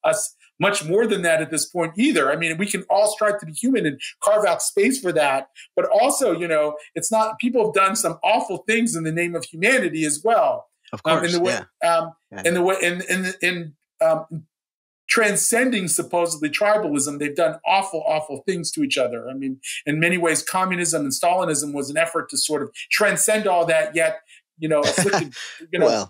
us much more than that at this point either. I mean, we can all strive to be human and carve out space for that. But also, it's not, people have done some awful things in the name of humanity as well. Of course, in transcending supposedly tribalism, they've done awful, awful things to each other. I mean, in many ways, communism and Stalinism was an effort to sort of transcend all that, yet, afflicted, a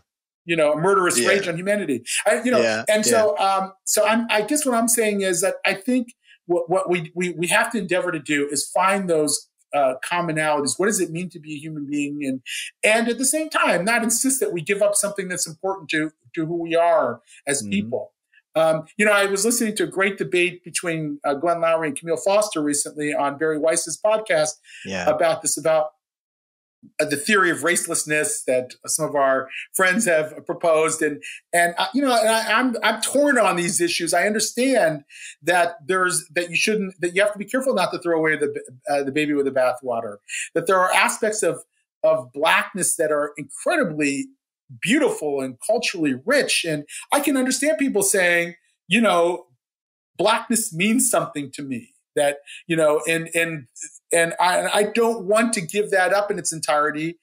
murderous rage on humanity. So I guess what I'm saying is that I think what we have to endeavor to do is find those commonalities. What does it mean to be a human being? And at the same time, not insist that we give up something that's important to who we are as people. I was listening to a great debate between Glenn Lowry and Camille Foster recently on Barry Weiss's podcast about the theory of racelessness that some of our friends have proposed, and I'm torn on these issues. I understand that you have to be careful not to throw away the baby with the bathwater. That there are aspects of Blackness that are incredibly beautiful and culturally rich, and I can understand people saying, Blackness means something to me. That and I don't want to give that up in its entirety.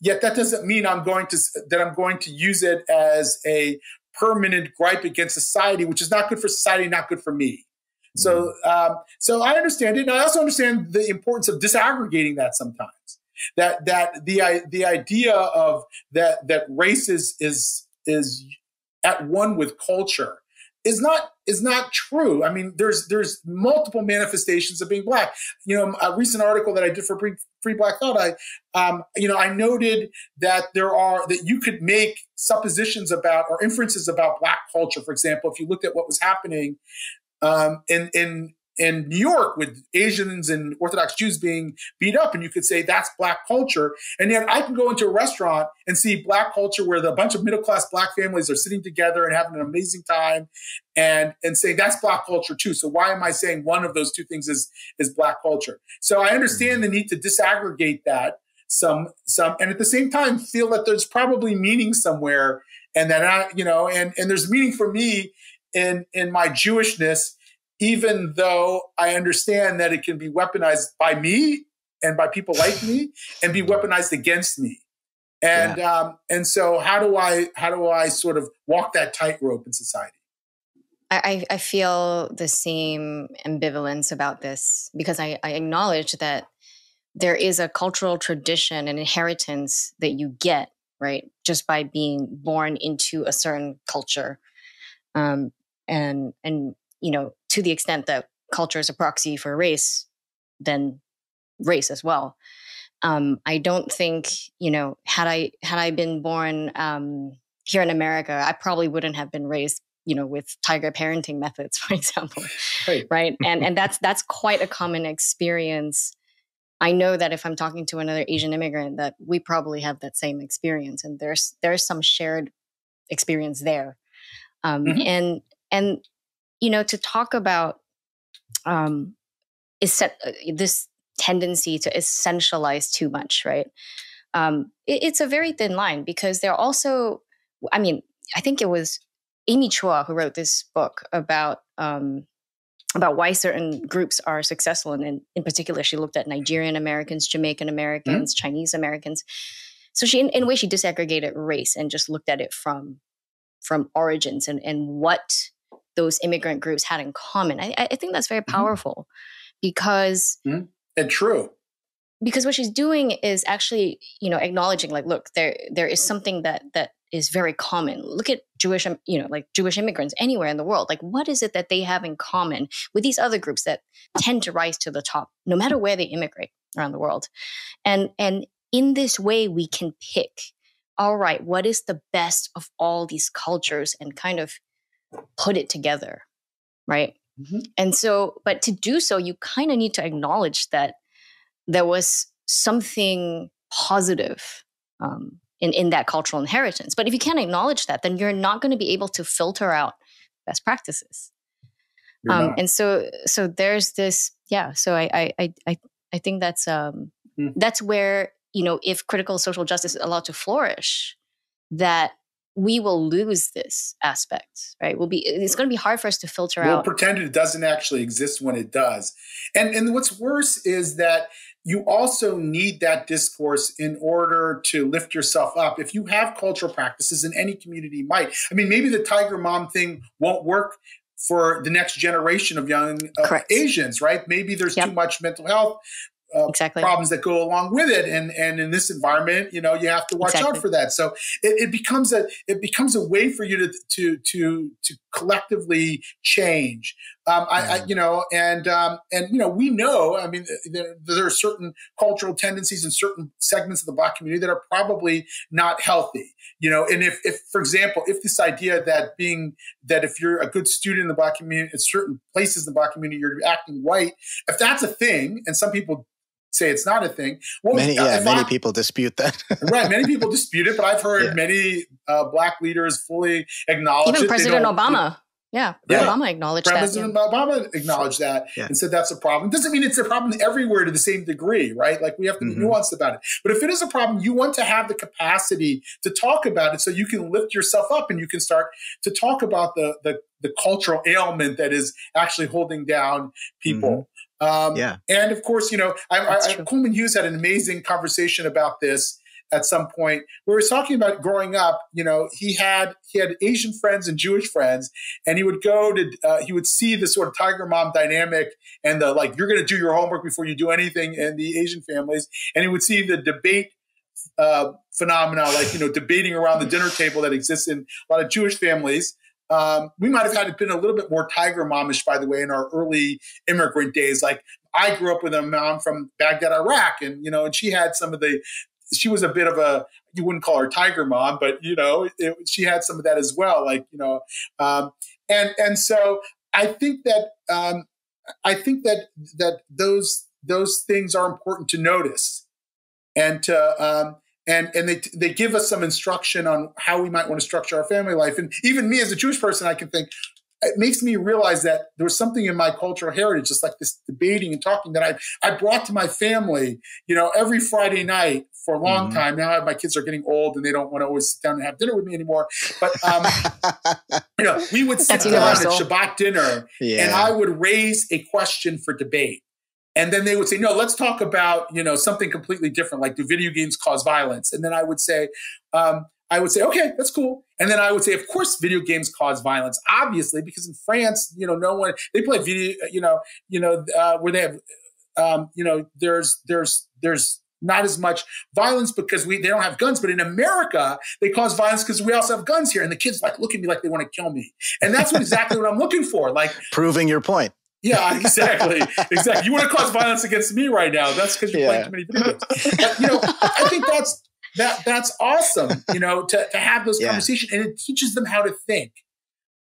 Yet that doesn't mean I'm going to use it as a permanent gripe against society, which is not good for society, not good for me. So I understand it, and I also understand the importance of disaggregating that sometimes. That the idea of that race is at one with culture is not is not true. I mean, there's multiple manifestations of being Black. You know, a recent article that I did for Free Black Thought, I noted that that you could make suppositions about or inferences about Black culture. For example, if you looked at what was happening in New York with Asians and Orthodox Jews being beat up, and you could say that's Black culture. And yet I can go into a restaurant and see Black culture where a bunch of middle-class Black families are sitting together and having an amazing time and say that's Black culture too. So why am I saying one of those two things is Black culture? So I understand the need to disaggregate that some, and at the same time feel that there's probably meaning somewhere, and that and there's meaning for me in my Jewishness, even though I understand that it can be weaponized by me and by people like me and be weaponized against me. And so how do I sort of walk that tightrope in society? I feel the same ambivalence about this because I acknowledge that there is a cultural tradition and inheritance that you get, right, just by being born into a certain culture. And to the extent that culture is a proxy for race, then race as well. I don't think, had I been born here in America, I probably wouldn't have been raised, with tiger parenting methods, for example, right? And that's quite a common experience. I know that if I'm talking to another Asian immigrant, that we probably have that same experience, and there's some shared experience there. And to talk about this tendency to essentialize too much, right? It's a very thin line because they're also, I think it was Amy Chua who wrote this book about why certain groups are successful. And in particular, she looked at Nigerian Americans, Jamaican Americans, Chinese Americans. So she, in a way, she disaggregated race and just looked at it from origins and what those immigrant groups had in common. I think that's very powerful because and true. Because what she's doing is actually, acknowledging like, look, there is something that is very common. Look at Jewish, Jewish immigrants anywhere in the world. Like, what is it that they have in common with these other groups that tend to rise to the top, no matter where they immigrate around the world? And in this way, we can pick, all right, what is the best of all these cultures and kind of put it together, right? And so, but to do so, you kind of need to acknowledge that there was something positive in that cultural inheritance. But if you can't acknowledge that, then you're not going to be able to filter out best practices. And so there's this, So I think that's where, if critical social justice is allowed to flourish, that we will lose this aspect, right? It's going to be hard for us to filter out. We'll pretend it doesn't actually exist when it does. And what's worse is that you also need that discourse in order to lift yourself up. If you have cultural practices, and any community might, maybe the tiger mom thing won't work for the next generation of young Asians, right? Maybe there's too much mental health problems that go along with it, and in this environment, you have to watch out for that. So it becomes a way for you to collectively change. We know. There are certain cultural tendencies in certain segments of the Black community that are probably not healthy. And if for example, if this idea that if you're a good student in the Black community, in certain places in the Black community, you're acting white, if that's a thing, and some people say it's not a thing. Well, many people dispute that. Right, many people dispute it, but I've heard many Black leaders fully acknowledge it. Even President Obama. Obama acknowledged that. President Obama acknowledged that and said that's a problem. Doesn't mean it's a problem everywhere to the same degree, right? Like, we have to be nuanced about it. But if it is a problem, you want to have the capacity to talk about it so you can lift yourself up and you can start to talk about the cultural ailment that is actually holding down people. And of course, Coleman Hughes had an amazing conversation about this at some point where he was talking about growing up. He had Asian friends and Jewish friends, and he would he would see the sort of tiger mom dynamic and the, like, you're going to do your homework before you do anything in the Asian families. And he would see the debate phenomena, like, debating around the dinner table that exists in a lot of Jewish families. we might have had been a little bit more tiger momish, by the way, in our early immigrant days. Like I grew up with a mom from Baghdad, Iraq, and and she had she was a bit of a, you wouldn't call her tiger mom, but she had some of that as well. Like and so I think that those things are important to notice, and to and they give us some instruction on how we might want to structure our family life. And even me as a Jewish person, I can think, it makes me realize that there was something in my cultural heritage, just like this debating and talking, that I brought to my family, every Friday night for a long time. Now my kids are getting old and they don't want to always sit down and have dinner with me anymore. But, we would sit down at Shabbat dinner and I would raise a question for debate. And then they would say, no, let's talk about, something completely different. Like, do video games cause violence? And then I would say, okay, that's cool. And then I would say, of course, video games cause violence, obviously, because in France, no one, they play video, where they have, there's not as much violence because they don't have guns. But in America, they cause violence because we also have guns here. And the kids look at me like they want to kill me. And that's exactly what I'm looking for. Like, proving your point. Yeah, exactly. Exactly. You want to cause violence against me right now. That's because you're playing too many video games. But, I think that's awesome, to have those conversations, and it teaches them how to think.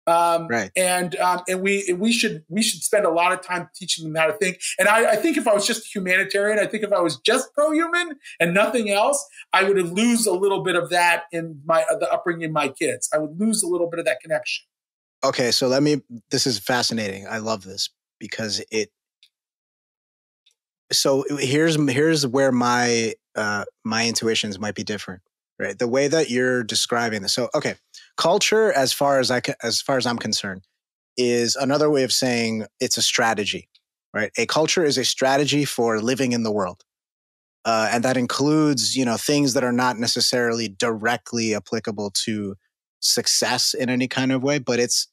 Right. And we should spend a lot of time teaching them how to think. And I think if I was just a humanitarian, I think if I was just pro-human and nothing else, I would lose a little bit of that in the upbringing of my kids. I would lose a little bit of that connection. Okay, so this is fascinating. I love this because so here's where my intuitions might be different, right? The way that you're describing this. So, okay, culture, as far as I'm concerned, is another way of saying it's a strategy, right? A culture is a strategy for living in the world. And that includes, things that are not necessarily directly applicable to success in any kind of way, but it's,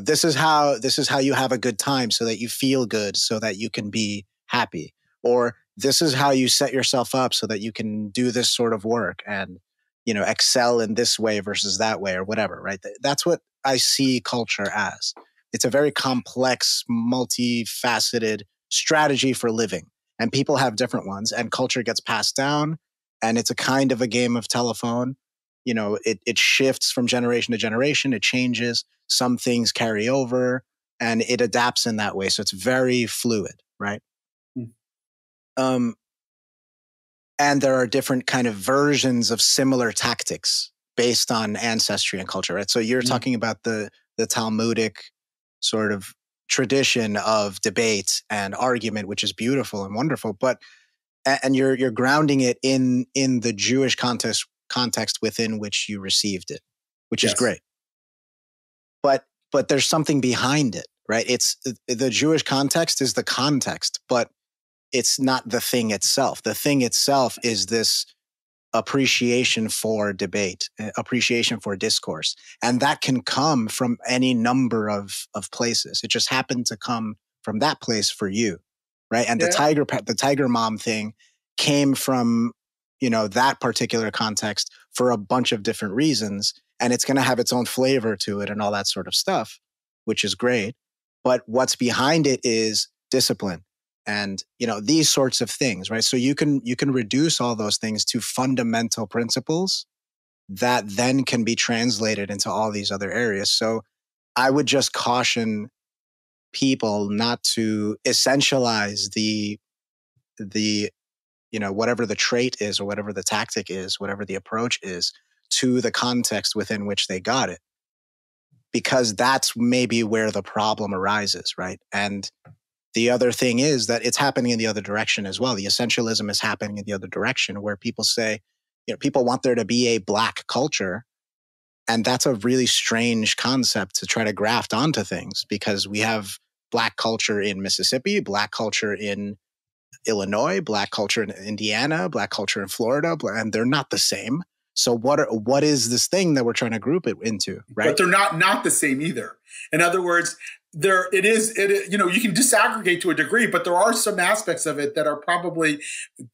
this is how you have a good time so that you feel good, so that you can be happy. Or this is how you set yourself up so that you can do this sort of work and, excel in this way versus that way or whatever, right? That's what I see culture as. It's a very complex, multifaceted strategy for living. And people have different ones, and culture gets passed down, and it's a kind of a game of telephone. It shifts from generation to generation. It changes. Some things carry over, and it adapts in that way. So it's very fluid, right? And there are different kind of versions of similar tactics based on ancestry and culture, right? So you're talking about the Talmudic sort of tradition of debate and argument, which is beautiful and wonderful, and you're grounding it in the Jewish context within which you received it, which is great. But there's something behind it, right? It's the Jewish context is the context, but it's not the thing itself. The thing itself is this appreciation for debate, appreciation for discourse. And that can come from any number of places. It just happened to come from that place for you, right? And the tiger mom thing came from, that particular context for a bunch of different reasons. And it's going to have its own flavor to it and all that sort of stuff, which is great. But what's behind it is discipline and, these sorts of things, right? So you can reduce all those things to fundamental principles that then can be translated into all these other areas. So I would just caution people not to essentialize the whatever the trait is or whatever the tactic is, whatever the approach is, to the context within which they got it. Because that's maybe where the problem arises, right? And the other thing is that it's happening in the other direction as well. The essentialism is happening in the other direction, where people say, people want there to be a Black culture. And that's a really strange concept to try to graft onto things, because we have Black culture in Mississippi, Black culture in Illinois, Black culture in Indiana, Black culture in Florida, and they're not the same. So what is this thing that we're trying to group it into, right? But they're not the same either. In other words, you can disaggregate to a degree, but there are some aspects of it that are probably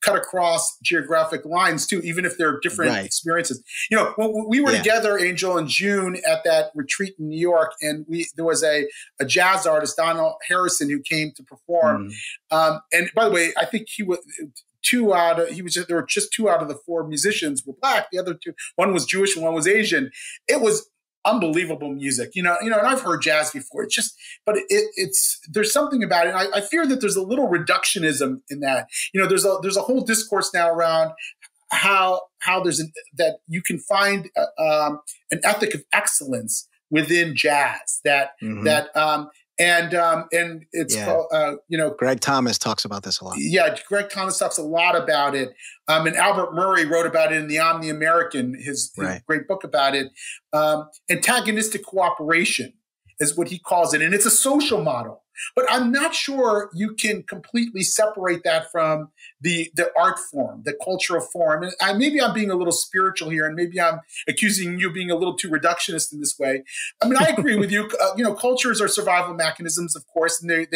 cut across geographic lines too, even if they're different experiences. When we were together, Angel, in June at that retreat in New York, and there was a jazz artist, Donald Harrison, who came to perform. And by the way, I think there were just 2 out of the 4 musicians were Black. The other 2, one was Jewish and one was Asian. It was unbelievable music, and I've heard jazz before. It's just, but there's something about it. I fear that there's a little reductionism in that. There's a whole discourse now around how that you can find an ethic of excellence within jazz and it's called, Greg Thomas talks about this a lot. Yeah, Greg Thomas talks a lot about it. And Albert Murray wrote about it in the Omni American, his great book about it. Antagonistic cooperation is what he calls it. And it's a social model. But I'm not sure you can completely separate that from the art form, the cultural form. And maybe I'm being a little spiritual here, and maybe I'm accusing you of being a little too reductionist in this way. I mean, I agree with you. Cultures are survival mechanisms, of course, and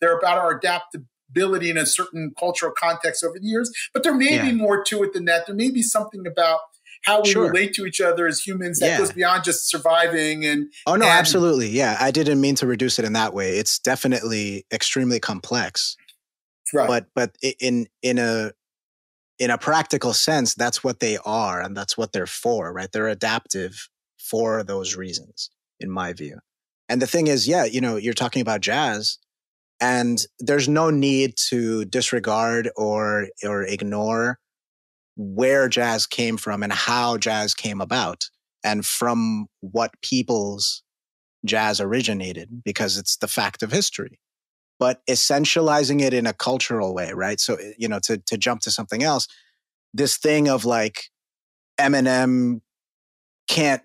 they're about our adaptability in a certain cultural context over the years. But there may be more to it than that. There may be something about how we relate to each other as humans that goes beyond just surviving. Absolutely. Yeah. I didn't mean to reduce it in that way. It's definitely extremely complex. Right. But in a practical sense, that's what they are and that's what they're for, right? They're adaptive for those reasons, in my view. And the thing is, you're talking about jazz, and there's no need to disregard or ignore where jazz came from and how jazz came about and from what peoples jazz originated, because it's the fact of history. But essentializing it in a cultural way, right? So, to jump to something else, this thing of like Eminem can't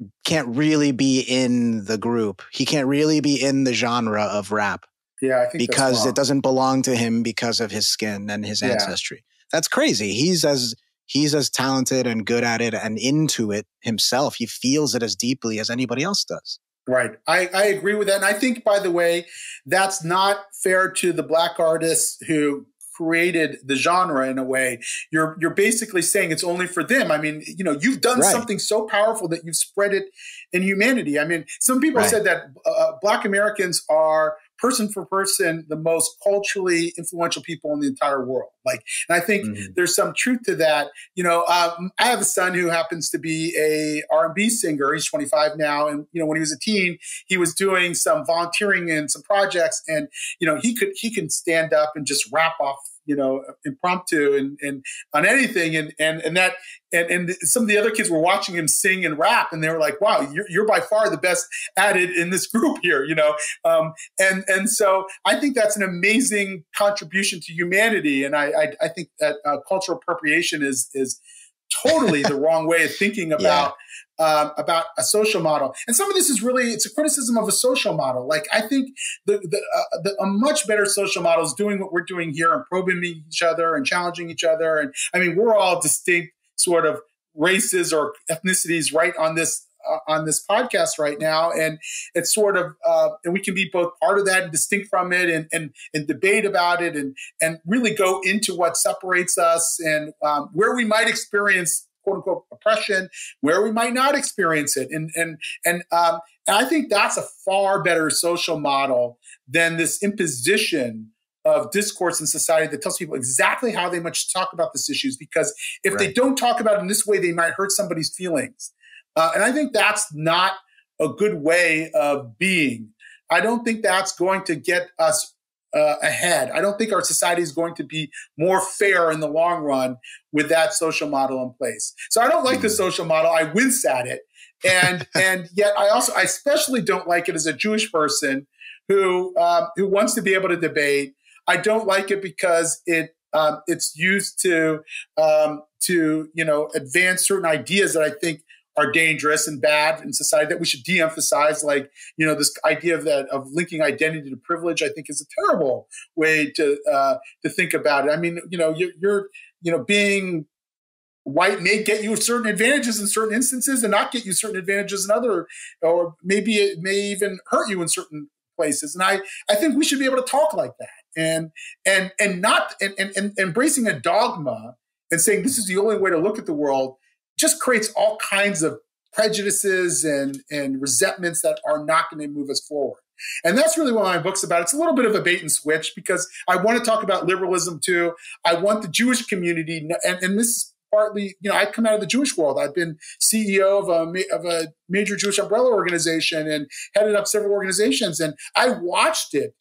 really be in the group. He can't really be in the genre of rap. Yeah, I think because it doesn't belong to him because of his skin and his ancestry. That's crazy. He's as talented and good at it and into it himself. He feels it as deeply as anybody else does. Right. I agree with that. And I think, by the way, that's not fair to the Black artists who created the genre in a way. You're basically saying it's only for them. I mean, you've done something so powerful that you've spread it in humanity. I mean, some people said that Black Americans are, person for person, the most culturally influential people in the entire world. And I think there's some truth to that. I have a son who happens to be a R&B singer. He's 25 now. And, when he was a teen, he was doing some volunteering in some projects, and, he can stand up and just rap off, impromptu and on anything. And some of the other kids were watching him sing and rap, and they were like, wow, you're by far the best at it in this group here, and so I think that's an amazing contribution to humanity. And I think that cultural appropriation is totally the wrong way of thinking about a social model. And some of this is really, it's a criticism of a social model. I think a much better social model is doing what we're doing here and probing each other and challenging each other. And I mean, we're all distinct sort of races or ethnicities right on this podcast right now. And it's sort of, and we can be both part of that and distinct from it and debate about it and really go into what separates us and where we might experience quote unquote oppression, where we might not experience it. And I think that's a far better social model than this imposition of discourse in society that tells people exactly how they must talk about these issues, because if they don't talk about it in this way, they might hurt somebody's feelings. And I think that's not a good way of being. I don't think that's going to get us ahead. I don't think our society is going to be more fair in the long run with that social model in place. So I don't like the social model. I wince at it. And yet I especially don't like it as a Jewish person who wants to be able to debate. I don't like it because it's used to advance certain ideas that I think are dangerous and bad in society that we should de-emphasize. This idea of linking identity to privilege, I think, is a terrible way to think about it. I mean, you're being white may get you certain advantages in certain instances and not get you certain advantages in other, or maybe it may even hurt you in certain places. And I think we should be able to talk like that and not embracing a dogma and saying this is the only way to look at the world just creates all kinds of prejudices and resentments that are not going to move us forward. And that's really what my book's about. It's a little bit of a bait and switch because I want to talk about liberalism too. I want the Jewish community, and this is partly, I come out of the Jewish world. I've been CEO of a major Jewish umbrella organization and headed up several organizations. And I watched it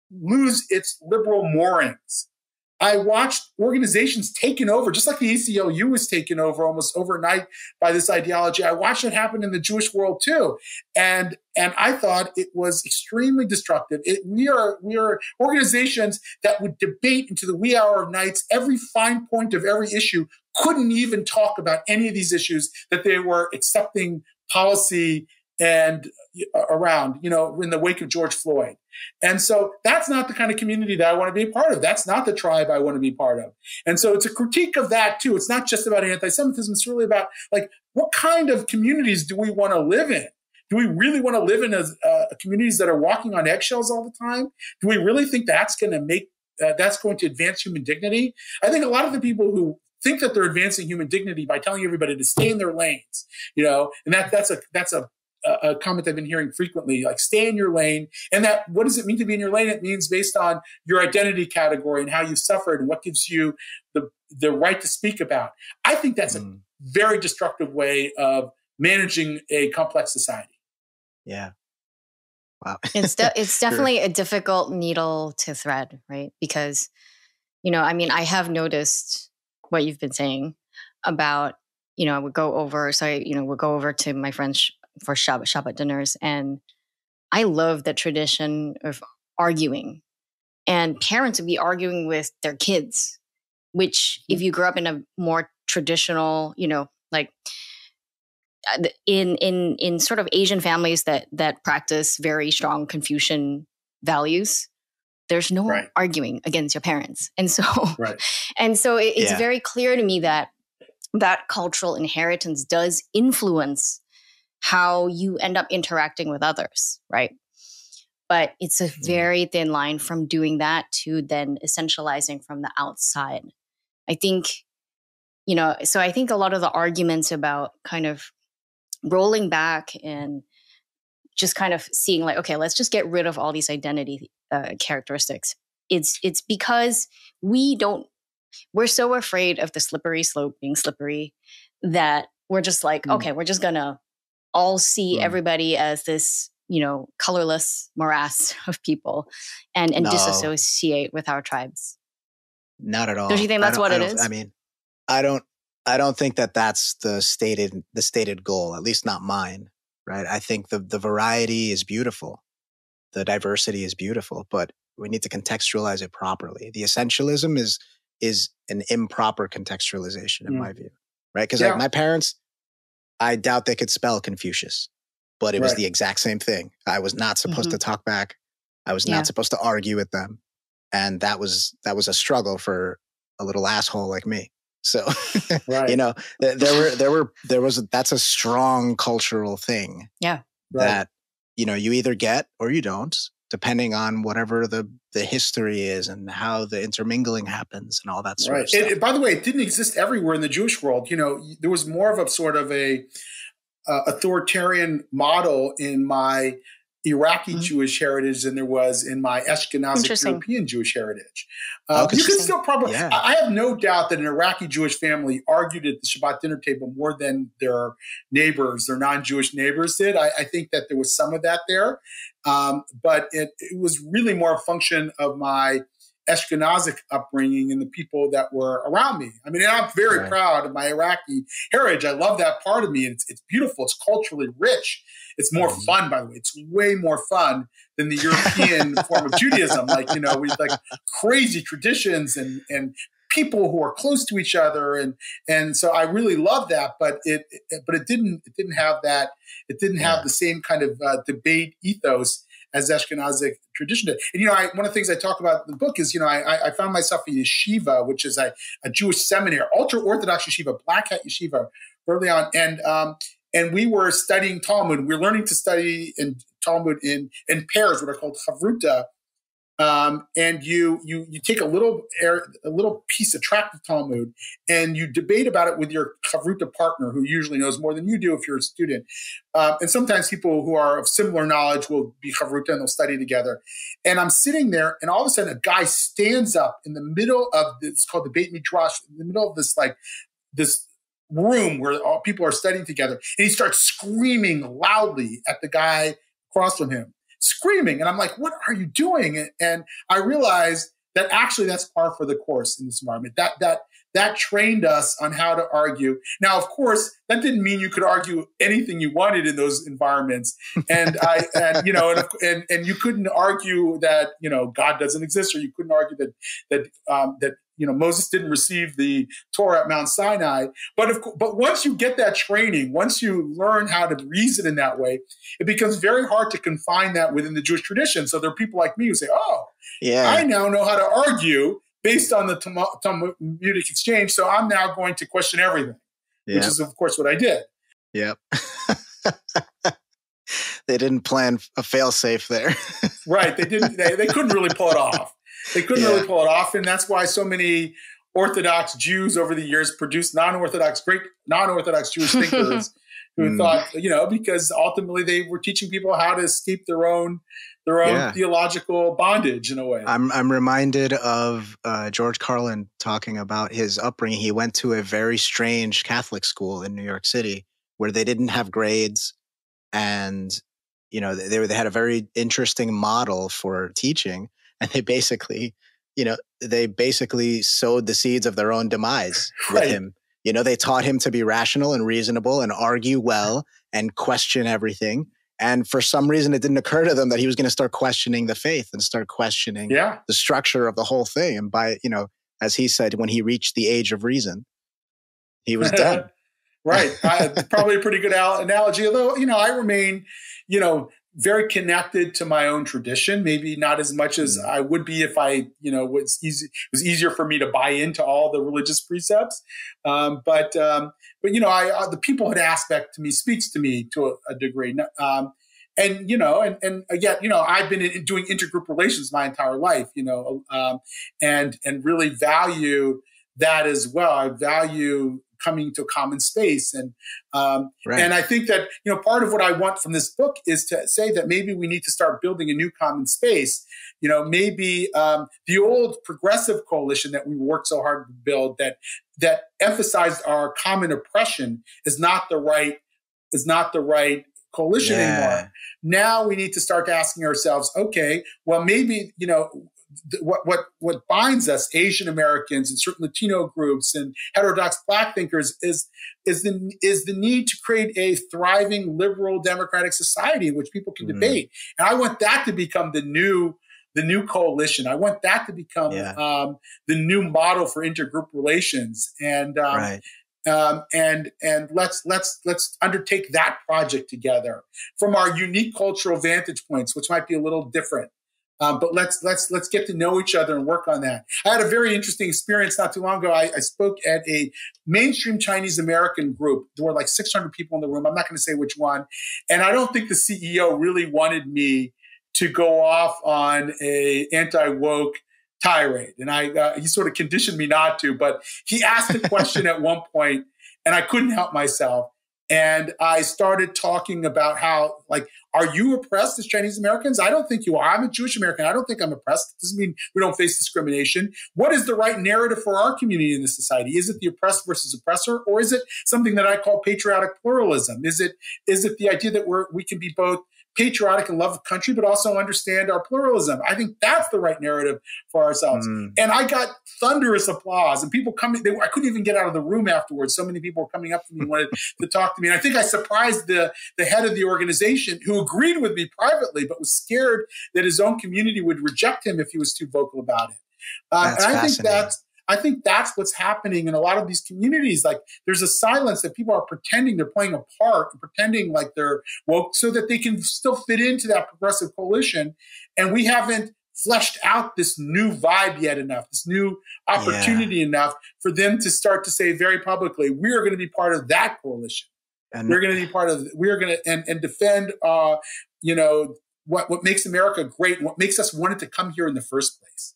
lose its liberal moorings. I watched organizations taken over, just like the ACLU was taken over almost overnight by this ideology. I watched it happen in the Jewish world too. And I thought it was extremely destructive. We are organizations that would debate into the wee hour of nights, every fine point of every issue, couldn't even talk about any of these issues that they were accepting policy and around, in the wake of George Floyd. And so that's not the kind of community that I want to be a part of. That's not the tribe I want to be part of. And so it's a critique of that too. It's not just about anti-Semitism. It's really about what kind of communities do we want to live in? Do we really want to live in communities that are walking on eggshells all the time? Do we really think that's going to advance human dignity? I think a lot of the people who think that they're advancing human dignity by telling everybody to stay in their lanes, and that's a comment I've been hearing frequently, like stay in your lane. And what does it mean to be in your lane? It means based on your identity category and how you suffered and what gives you the right to speak about. I think that's a very destructive way of managing a complex society. Yeah. Wow. It's definitely a difficult needle to thread, right? Because, I have noticed what you've been saying about, I would go over to my friends for Shabbat dinners. And I love the tradition of arguing. And parents would be arguing with their kids, which if you grew up in a more traditional, in sort of Asian families that practice very strong Confucian values, there's no arguing against your parents. And so, it's very clear to me that cultural inheritance does influence how you end up interacting with others, right? But it's a very thin line from doing that to then essentializing from the outside. I think, so I think a lot of the arguments about kind of rolling back and just kind of seeing okay, let's just get rid of all these identity characteristics. It's because we're so afraid of the slippery slope being slippery that we're just okay, we're just gonna all see everybody as this, colorless morass of people and disassociate with our tribes. Not at all. Don't you think that's what it is? I mean, I don't think that that's the stated goal, at least not mine, right? I think the variety is beautiful. The diversity is beautiful, but we need to contextualize it properly. The essentialism is an improper contextualization in my view, right? Because my parents, I doubt they could spell Confucius, but it was the exact same thing. I was not supposed to talk back. I was not supposed to argue with them. And that was a struggle for a little asshole like me. So, that's a strong cultural thing. Yeah. That, you either get or you don't, depending on whatever the history is and how the intermingling happens and all that sort of stuff. By the way, it didn't exist everywhere in the Jewish world. There was more of a sort of a authoritarian model in my Iraqi Jewish heritage than there was in my Ashkenazic European Jewish heritage. You could still probably, I have no doubt that an Iraqi Jewish family argued at the Shabbat dinner table more than their neighbors, their non-Jewish neighbors did. I think that there was some of that there. But it was really more a function of my Ashkenazic upbringing and the people that were around me. I mean, I'm very proud of my Iraqi heritage. I love that part of me. It's beautiful. It's culturally rich. It's more fun, by the way. It's way more fun than the European form of Judaism. With crazy traditions and people who are close to each other. And so I really love that, but it didn't have that. It didn't have the same kind of debate ethos as Ashkenazic tradition did. And, one of the things I talk about in the book is, I found myself in yeshiva, which is a Jewish seminary, ultra-Orthodox yeshiva, black hat yeshiva early on. And we were studying Talmud. We were learning to study and Talmud in pairs, what are called chavruta. And you take a little piece of tract of Talmud and you debate about it with your chavruta partner, who usually knows more than you do if you're a student. And sometimes people who are of similar knowledge will be chavruta and they'll study together. And I'm sitting there, and all of a sudden, a guy stands up in the middle of this, it's called the Beit Midrash, in the middle of this room where all people are studying together, and he starts screaming loudly at the guy across from him. Screaming. And I'm like, what are you doing? And I realized that actually that's par for the course in this environment. That trained us on how to argue. Now, of course, that didn't mean you could argue anything you wanted in those environments. And you couldn't argue that, God doesn't exist, or you couldn't argue that Moses didn't receive the Torah at Mount Sinai. But once you get that training, once you learn how to reason in that way, it becomes very hard to confine that within the Jewish tradition. So there are people like me who say, oh, yeah, I now know how to argue based on the Talmudic exchange. So I'm now going to question everything, which is, of course, what I did. Yep. They didn't plan a fail-safe there. Right. They didn't. They couldn't really pull it off. They couldn't really pull it off. And that's why so many Orthodox Jews over the years produced great non-Orthodox Jewish thinkers who thought, because ultimately they were teaching people how to escape their own theological bondage in a way. I'm reminded of George Carlin talking about his upbringing. He went to a very strange Catholic school in New York City where they didn't have grades, and they had a very interesting model for teaching. And they basically sowed the seeds of their own demise with him. They taught him to be rational and reasonable and argue well and question everything. And for some reason, it didn't occur to them that he was going to start questioning the faith and start questioning the structure of the whole thing. And by, as he said, when he reached the age of reason, he was done. Right. Probably a pretty good analogy. Although, I remain, very connected to my own tradition, maybe not as much as I would be if I, it was easier for me to buy into all the religious precepts. But the peoplehood aspect to me speaks to me to a degree. And again, I've been doing intergroup relations my entire life, and really value that as well. I value coming to a common space. And I think that, part of what I want from this book is to say that maybe we need to start building a new common space. Maybe the old progressive coalition that we worked so hard to build that emphasized our common oppression is not the right coalition anymore. Now we need to start asking ourselves, okay, well, maybe, what binds us, Asian Americans and certain Latino groups and heterodox Black thinkers, is the need to create a thriving liberal democratic society in which people can debate. And I want that to become the new coalition. I want that to become the new model for intergroup relations. And and let's undertake that project together from our unique cultural vantage points, which might be a little different. But let's get to know each other and work on that. I had a very interesting experience not too long ago. I spoke at a mainstream Chinese American group. There were like 600 people in the room. I'm not going to say which one. And I don't think the CEO really wanted me to go off on a anti-woke tirade. And he sort of conditioned me not to. But he asked a question at one point, and I couldn't help myself. And I started talking about how, are you oppressed as Chinese Americans? I don't think you are. I'm a Jewish American. I don't think I'm oppressed. It doesn't mean we don't face discrimination. What is the right narrative for our community in this society? Is it the oppressed versus oppressor? Or is it something that I call patriotic pluralism? Is it the idea that we can be both patriotic and love the country, but also understand our pluralism? I think that's the right narrative for ourselves. And I got thunderous applause and people coming. I couldn't even get out of the room afterwards. So many people were coming up to me and wanted to talk to me. And I think I surprised the head of the organization, who agreed with me privately, but was scared that his own community would reject him if he was too vocal about it. And I think that's what's happening in a lot of these communities. Like, there's a silence that people are pretending they're playing a part and pretending like they're woke so that they can still fit into that progressive coalition. And we haven't fleshed out this new vibe yet enough, this new opportunity enough for them to start to say very publicly, we are going to be part of that coalition. And we're going to be part of. We're going to and defend. You know, what makes America great, and what makes us wanted to come here in the first place.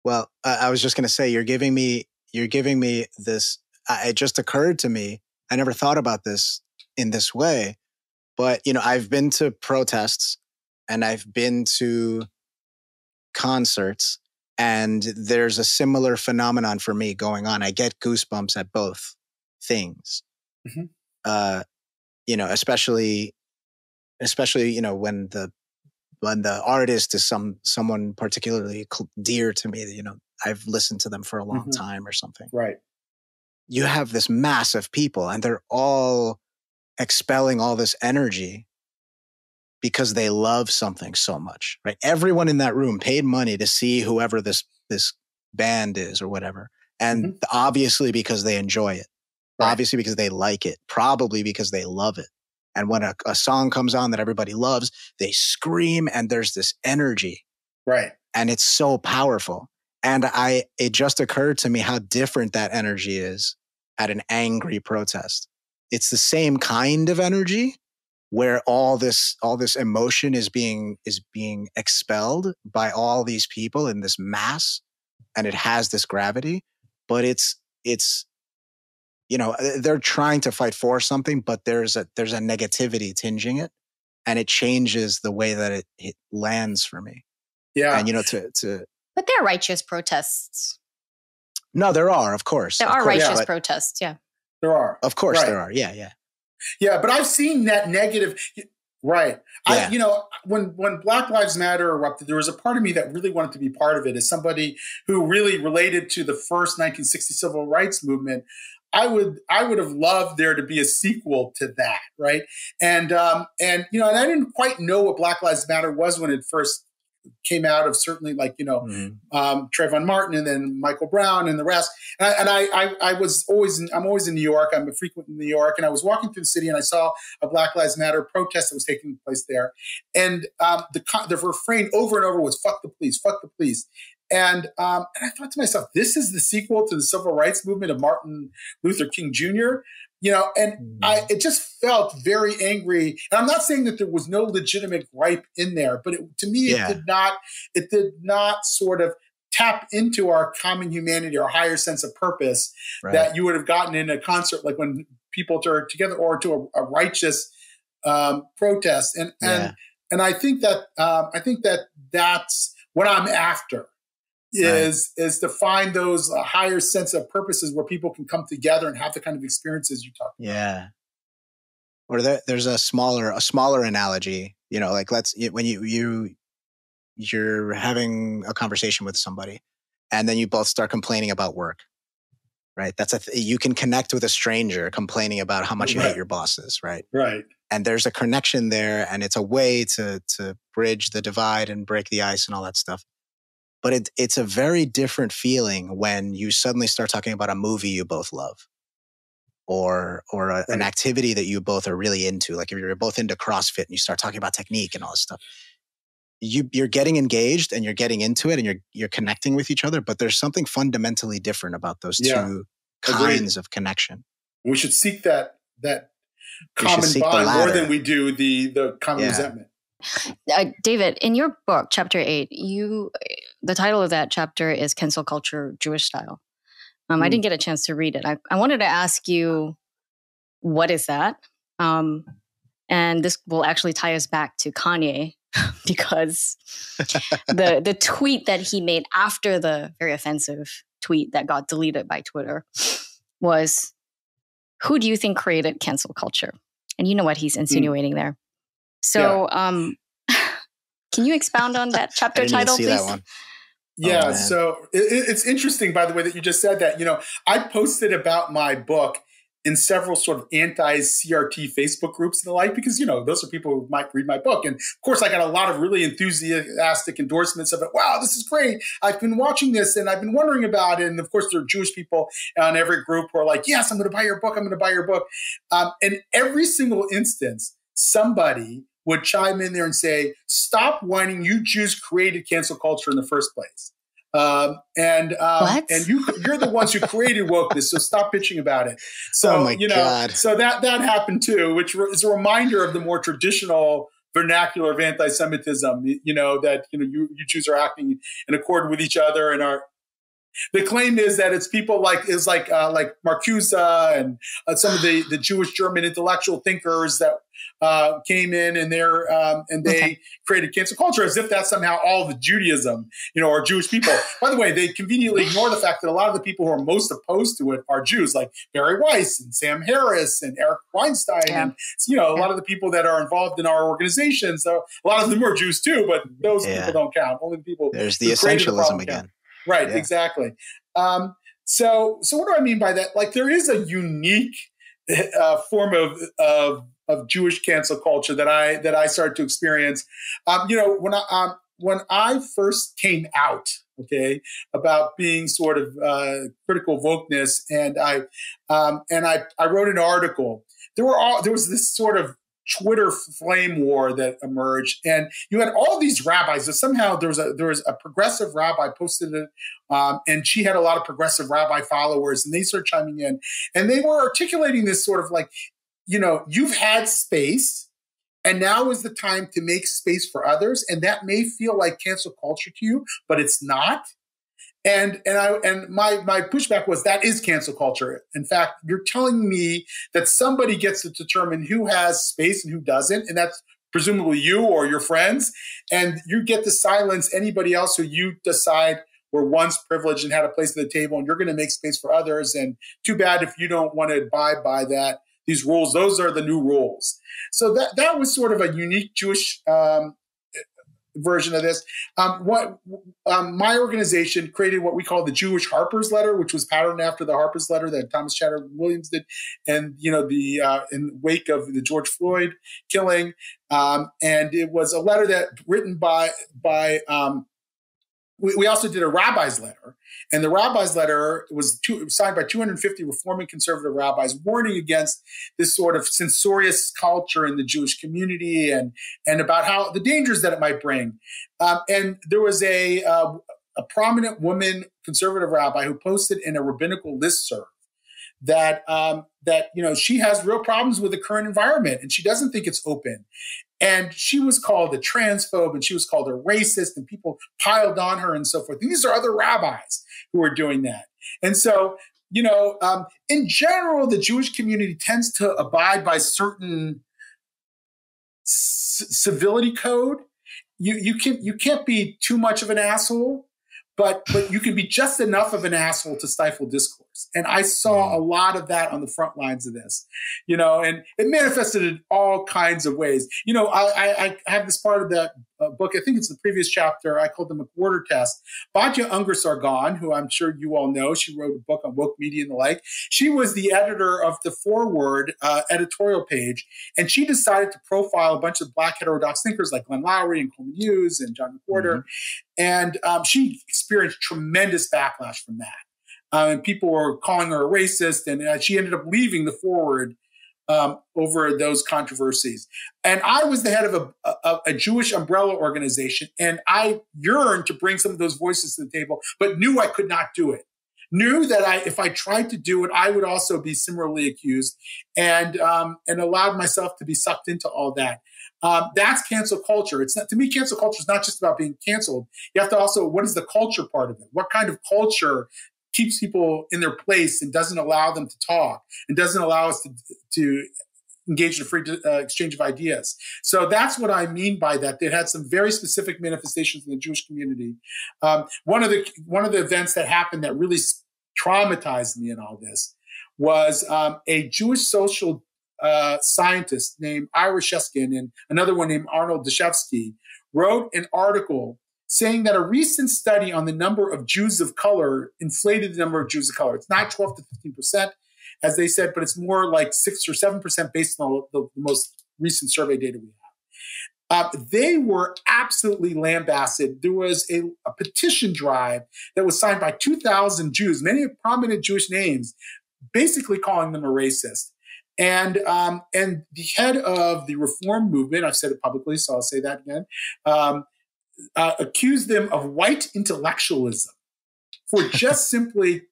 Well, I was just going to say, you're giving me this. It just occurred to me. I never thought about this in this way, but you know, I've been to protests and I've been to concerts, and there's a similar phenomenon for me going on. I get goosebumps at both things. Mm-hmm. You know, especially you know, when the artist is someone particularly dear to me, you know, I've listened to them for a long time or something. Right. You have this mass of people and they're all expelling all this energy because they love something so much, right? Everyone in that room paid money to see whoever this band is or whatever. And obviously because they enjoy it, obviously because they like it, probably because they love it. And when a song comes on that everybody loves, they scream and there's this energy. Right. And it's so powerful. And it just occurred to me how different that energy is at an angry protest. It's the same kind of energy where all this emotion is being expelled by all these people in this mass, and it has this gravity, but it's you know, they're trying to fight for something, but there's a negativity tinging it, and it changes the way that it lands for me. Yeah. And you know, but there are righteous protests. No, there are, of course. There are righteous protests, yeah. There are. Of course there are. Yeah. Yeah, but I've seen that negative. Right. Yeah. You know, when Black Lives Matter erupted, there was a part of me that really wanted to be part of it. As somebody who really related to the first 1960 civil rights movement, I would have loved there to be a sequel to that, right? And you know, and I didn't quite know what Black Lives Matter was when it first came out, of certainly like, you know, Trayvon Martin and then Michael Brown and the rest. And I'm always in New York. I'm a frequent in New York. And I was walking through the city and I saw a Black Lives Matter protest that was taking place there. And the refrain over and over was, "Fuck the police, fuck the police." And I thought to myself, this is the sequel to the civil rights movement of Martin Luther King Jr., you know, and it just felt very angry. And I'm not saying that there was no legitimate gripe in there, but to me, it did not sort of tap into our common humanity, our higher sense of purpose that you would have gotten in a concert, like when people are together, or to a righteous protest. And I think that that's what I'm after. Is to find those higher sense of purposes where people can come together and have the kind of experiences you talk about. Yeah. Or there's a smaller analogy, you know, like when you're having a conversation with somebody and then you both start complaining about work, right? That's you can connect with a stranger complaining about how much you hate your bosses, right? Right. And there's a connection there, and it's a way to bridge the divide and break the ice and all that stuff. But it's a very different feeling when you suddenly start talking about a movie you both love, or an activity that you both are really into. Like if you're both into CrossFit and you start talking about technique and all this stuff, you're getting engaged and you're getting into it and you're connecting with each other. But there's something fundamentally different about those two kinds of connection. We should seek that common bond more than we do the common resentment. David, in your book, Chapter 8, the title of that chapter is Cancel Culture, Jewish Style. I didn't get a chance to read it. I wanted to ask you, what is that? And this will actually tie us back to Kanye, because the tweet that he made after the very offensive tweet that got deleted by Twitter was, "Who do you think created cancel culture?" And you know what he's insinuating there. So, can you expound on that chapter title, please? That one. Yeah, so it's interesting, by the way, that you just said that. You know, I posted about my book in several sort of anti-CRT Facebook groups and the like, because, you know, those are people who might read my book. And of course, I got a lot of really enthusiastic endorsements of it. Wow, this is great. I've been watching this and I've been wondering about it. And of course, there are Jewish people on every group who are like, yes, I'm going to buy your book. I'm going to buy your book. And every single instance, somebody would chime in there and say, "Stop whining. You Jews created cancel culture in the first place." What? You're the ones who created wokeness, so stop bitching about it. So, Oh my God. so that happened too, which is a reminder of the more traditional vernacular of anti-Semitism, that, you Jews are acting in accord with each other and are. The claim is that it's people like Marcuse and some of the Jewish German intellectual thinkers that came in and they created cancel culture as if that's somehow all the Judaism, or Jewish people. By the way, they conveniently ignore the fact that a lot of the people who are most opposed to it are Jews, like Barry Weiss and Sam Harris and Eric Weinstein, and a lot of the people that are involved in our organization. So a lot of them are Jews too, but those people don't count. Only the people. There's the essentialism again. Right, exactly. So what do I mean by that? Like, there is a unique form of Jewish cancel culture that I started to experience. When I first came out, about being sort of critical of wokeness, and I wrote an article. There was this sort of Twitter flame war that emerged, and you had all these rabbis. That somehow there was a progressive rabbi posted it, and she had a lot of progressive rabbi followers, and they started chiming in, and they were articulating this sort of like, you've had space, and now is the time to make space for others, and that may feel like cancel culture to you, but it's not. And my pushback was, that is cancel culture. In fact, you're telling me that somebody gets to determine who has space and who doesn't, and that's presumably you or your friends, and you get to silence anybody else who you decide were once privileged and had a place at the table, and you're going to make space for others. And too bad if you don't want to abide by these rules. Those are the new rules. So that was sort of a unique Jewish version of this. My organization created what we call the Jewish Harper's Letter, which was patterned after the Harper's Letter that Thomas Chatterton Williams did, and in the wake of the George Floyd killing. And it was a letter that written by we also did a rabbi's letter, and the rabbi's letter was signed by 250 reforming conservative rabbis, warning against this sort of censorious culture in the Jewish community, and about how the dangers that it might bring. And there was a prominent woman conservative rabbi who posted in a rabbinical listserv that she has real problems with the current environment, and she doesn't think it's open. And she was called a transphobe, and she was called a racist, and people piled on her and so forth. And these are other rabbis who are doing that. And so, in general, the Jewish community tends to abide by certain civility code. You can't be too much of an asshole, but you can be just enough of an asshole to stifle discourse. And I saw a lot of that on the front lines of this, and it manifested in all kinds of ways. I have this part of that book, I think it's the previous chapter, I called the McWhorter test. Batya Ungar-Sargon, who I'm sure you all know, she wrote a book on woke media and the like. She was the editor of the Forward editorial page, and she decided to profile a bunch of Black heterodox thinkers like Glenn Loury and Coleman Hughes and John McWhorter. And she experienced tremendous backlash from that. And people were calling her a racist, and she ended up leaving the Forward over those controversies. And I was the head of a Jewish umbrella organization, and I yearned to bring some of those voices to the table, but knew I could not do it. Knew that if I tried to do it, I would also be similarly accused, and allowed myself to be sucked into all that. That's cancel culture. It's not, to me, cancel culture is not just about being canceled. You have to also, what is the culture part of it? What kind of culture keeps people in their place and doesn't allow them to talk and doesn't allow us to engage in a free exchange of ideas? So that's what I mean by that. It had some very specific manifestations in the Jewish community. One of the events that happened that really traumatized me in all this was a Jewish social scientist named Ira Sheskin and another one named Arnold Dashevsky wrote an article saying that a recent study on the number of Jews of color inflated the number of Jews of color. It's not 12 to 15%, as they said, but it's more like 6 or 7% based on the most recent survey data we have. They were absolutely lambasted. There was a petition drive that was signed by 2,000 Jews, many prominent Jewish names, basically calling them a racist. And the head of the reform movement, I've said it publicly, so I'll say that again, accused them of white intellectualism. for just simply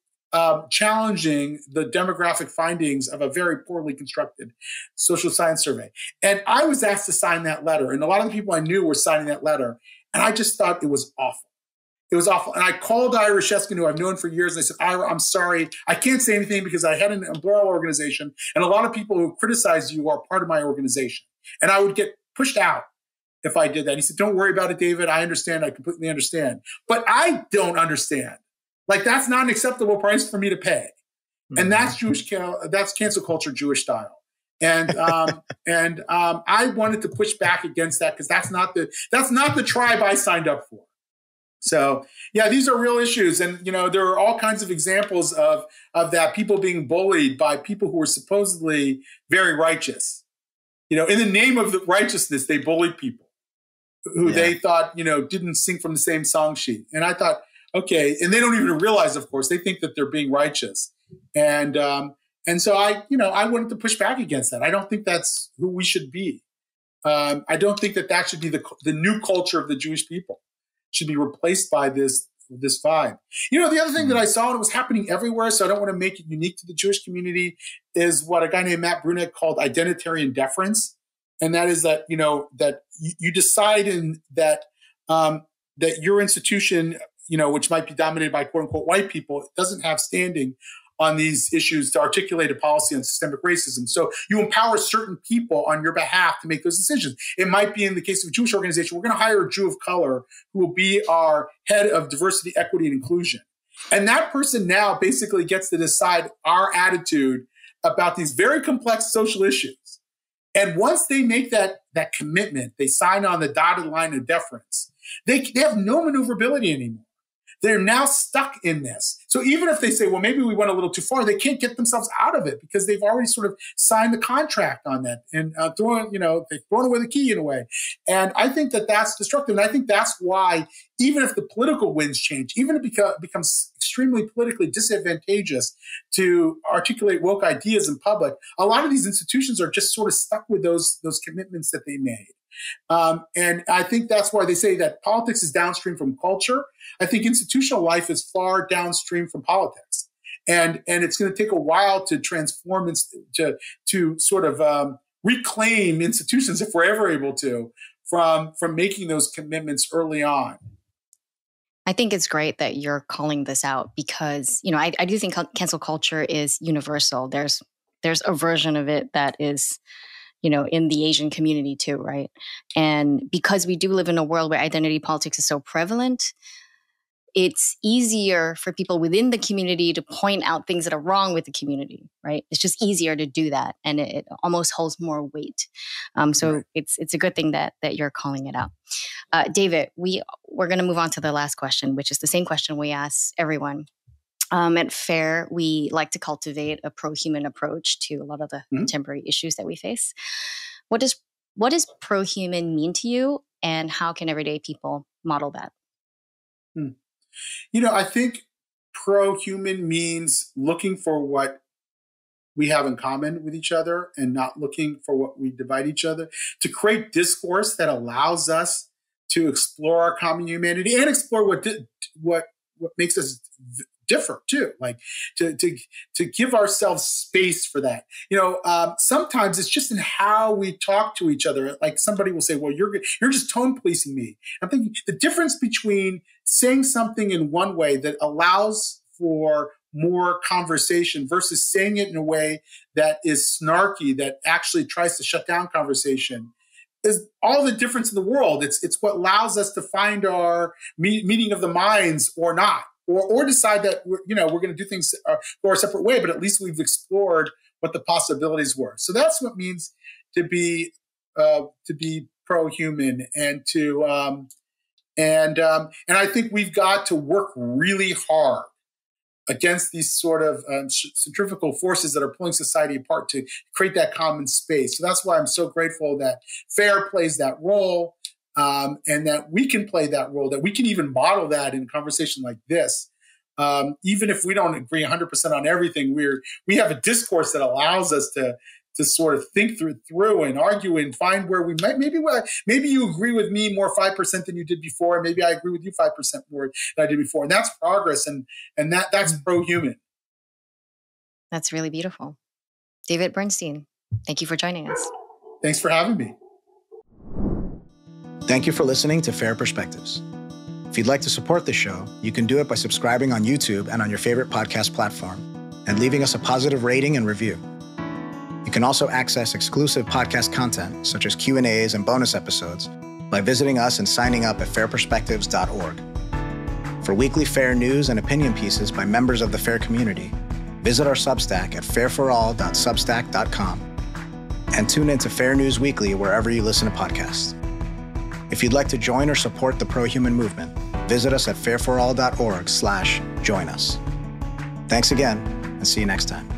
challenging the demographic findings of a very poorly constructed social science survey. And I was asked to sign that letter, and a lot of the people I knew were signing that letter, and I just thought it was awful. It was awful. And I called Ira Sheskin, who I've known for years, and I said, Ira, I'm sorry. I can't say anything because I had an umbrella organization, and a lot of people who criticize you are part of my organization. And I would get pushed out if I did that. He said, don't worry about it, David. I understand. I completely understand. But I don't understand. Like, that's not an acceptable price for me to pay. And that's that's cancel culture Jewish style. And I wanted to push back against that because that's not the tribe I signed up for. So yeah, these are real issues. And there are all kinds of examples of that, people being bullied by people who are supposedly very righteous. In the name of the righteousness, they bullied people who they thought, didn't sing from the same song sheet. And I thought, okay, and they don't even realize, of course, they think that they're being righteous. And so I wanted to push back against that. I don't think that's who we should be. I don't think that should be the new culture of the Jewish people. It should be replaced by this vibe. The other thing that I saw, and it was happening everywhere, so I don't want to make it unique to the Jewish community, is what a guy named Matt Bruneck called identitarian deference. And that is that, that you decide that your institution, which might be dominated by quote unquote white people, doesn't have standing on these issues to articulate a policy on systemic racism. So you empower certain people on your behalf to make those decisions. It might be in the case of a Jewish organization, we're going to hire a Jew of color who will be our head of diversity, equity, and inclusion. And that person now basically gets to decide our attitude about these very complex social issues. And once they make that commitment, they sign on the dotted line of deference, they have no maneuverability anymore. They're now stuck in this. So even if they say, well, maybe we went a little too far, they can't get themselves out of it because they've already sort of signed the contract on that and they've thrown away the key in a way. And I think that that's destructive. And I think that's why, even if the political winds change, even if it becomes extremely politically disadvantageous to articulate woke ideas in public, a lot of these institutions are just sort of stuck with those commitments that they made. And I think that's why they say that politics is downstream from culture. I think institutional life is far downstream from politics. And it's going to take a while to transform to sort of reclaim institutions, if we're ever able to, from making those commitments early on. I think it's great that you're calling this out because, I do think cancel culture is universal. There's a version of it that is in the Asian community too, right? And because we do live in a world where identity politics is so prevalent, it's easier for people within the community to point out things that are wrong with the community, right? It's just easier to do that, and it almost holds more weight. So right. It's a good thing that you're calling it out. David, we're going to move on to the last question, which is the same question we ask everyone. At FAIR, we like to cultivate a pro-human approach to a lot of the contemporary issues that we face. What does pro-human mean to you, and how can everyday people model that? I think pro-human means looking for what we have in common with each other and not looking for what we divide each other, to create discourse that allows us to explore our common humanity and explore what makes us differ too, like to give ourselves space for that. Sometimes it's just in how we talk to each other. Like somebody will say, well, you're just tone policing me. I'm thinking the difference between saying something in one way that allows for more conversation versus saying it in a way that is snarky, that actually tries to shut down conversation, is all the difference in the world. It's what allows us to find our meeting of the minds or not. Or decide that we're going to do things go our separate way, but at least we've explored what the possibilities were. So that's what it means to be pro-human, and and I think we've got to work really hard against these sort of centrifugal forces that are pulling society apart to create that common space. So that's why I'm so grateful that FAIR plays that role. And that we can play that role, that we can even model that in a conversation like this. Even if we don't agree 100% on everything, we have a discourse that allows us sort of think through and argue and find where we might, maybe you agree with me more 5% than you did before. And maybe I agree with you 5% more than I did before. And that's progress. And that's pro-human. That's really beautiful. David Bernstein, thank you for joining us. Thanks for having me. Thank you for listening to Fair Perspectives. If you'd like to support the show, you can do it by subscribing on YouTube and on your favorite podcast platform and leaving us a positive rating and review. You can also access exclusive podcast content, such as Q&As and bonus episodes, by visiting us and signing up at fairperspectives.org. For weekly fair news and opinion pieces by members of the fair community, visit our Substack at fairforall.substack.com and tune into Fair News Weekly wherever you listen to podcasts. If you'd like to join or support the pro-human movement, visit us at fairforall.org/join us. Thanks again, and see you next time.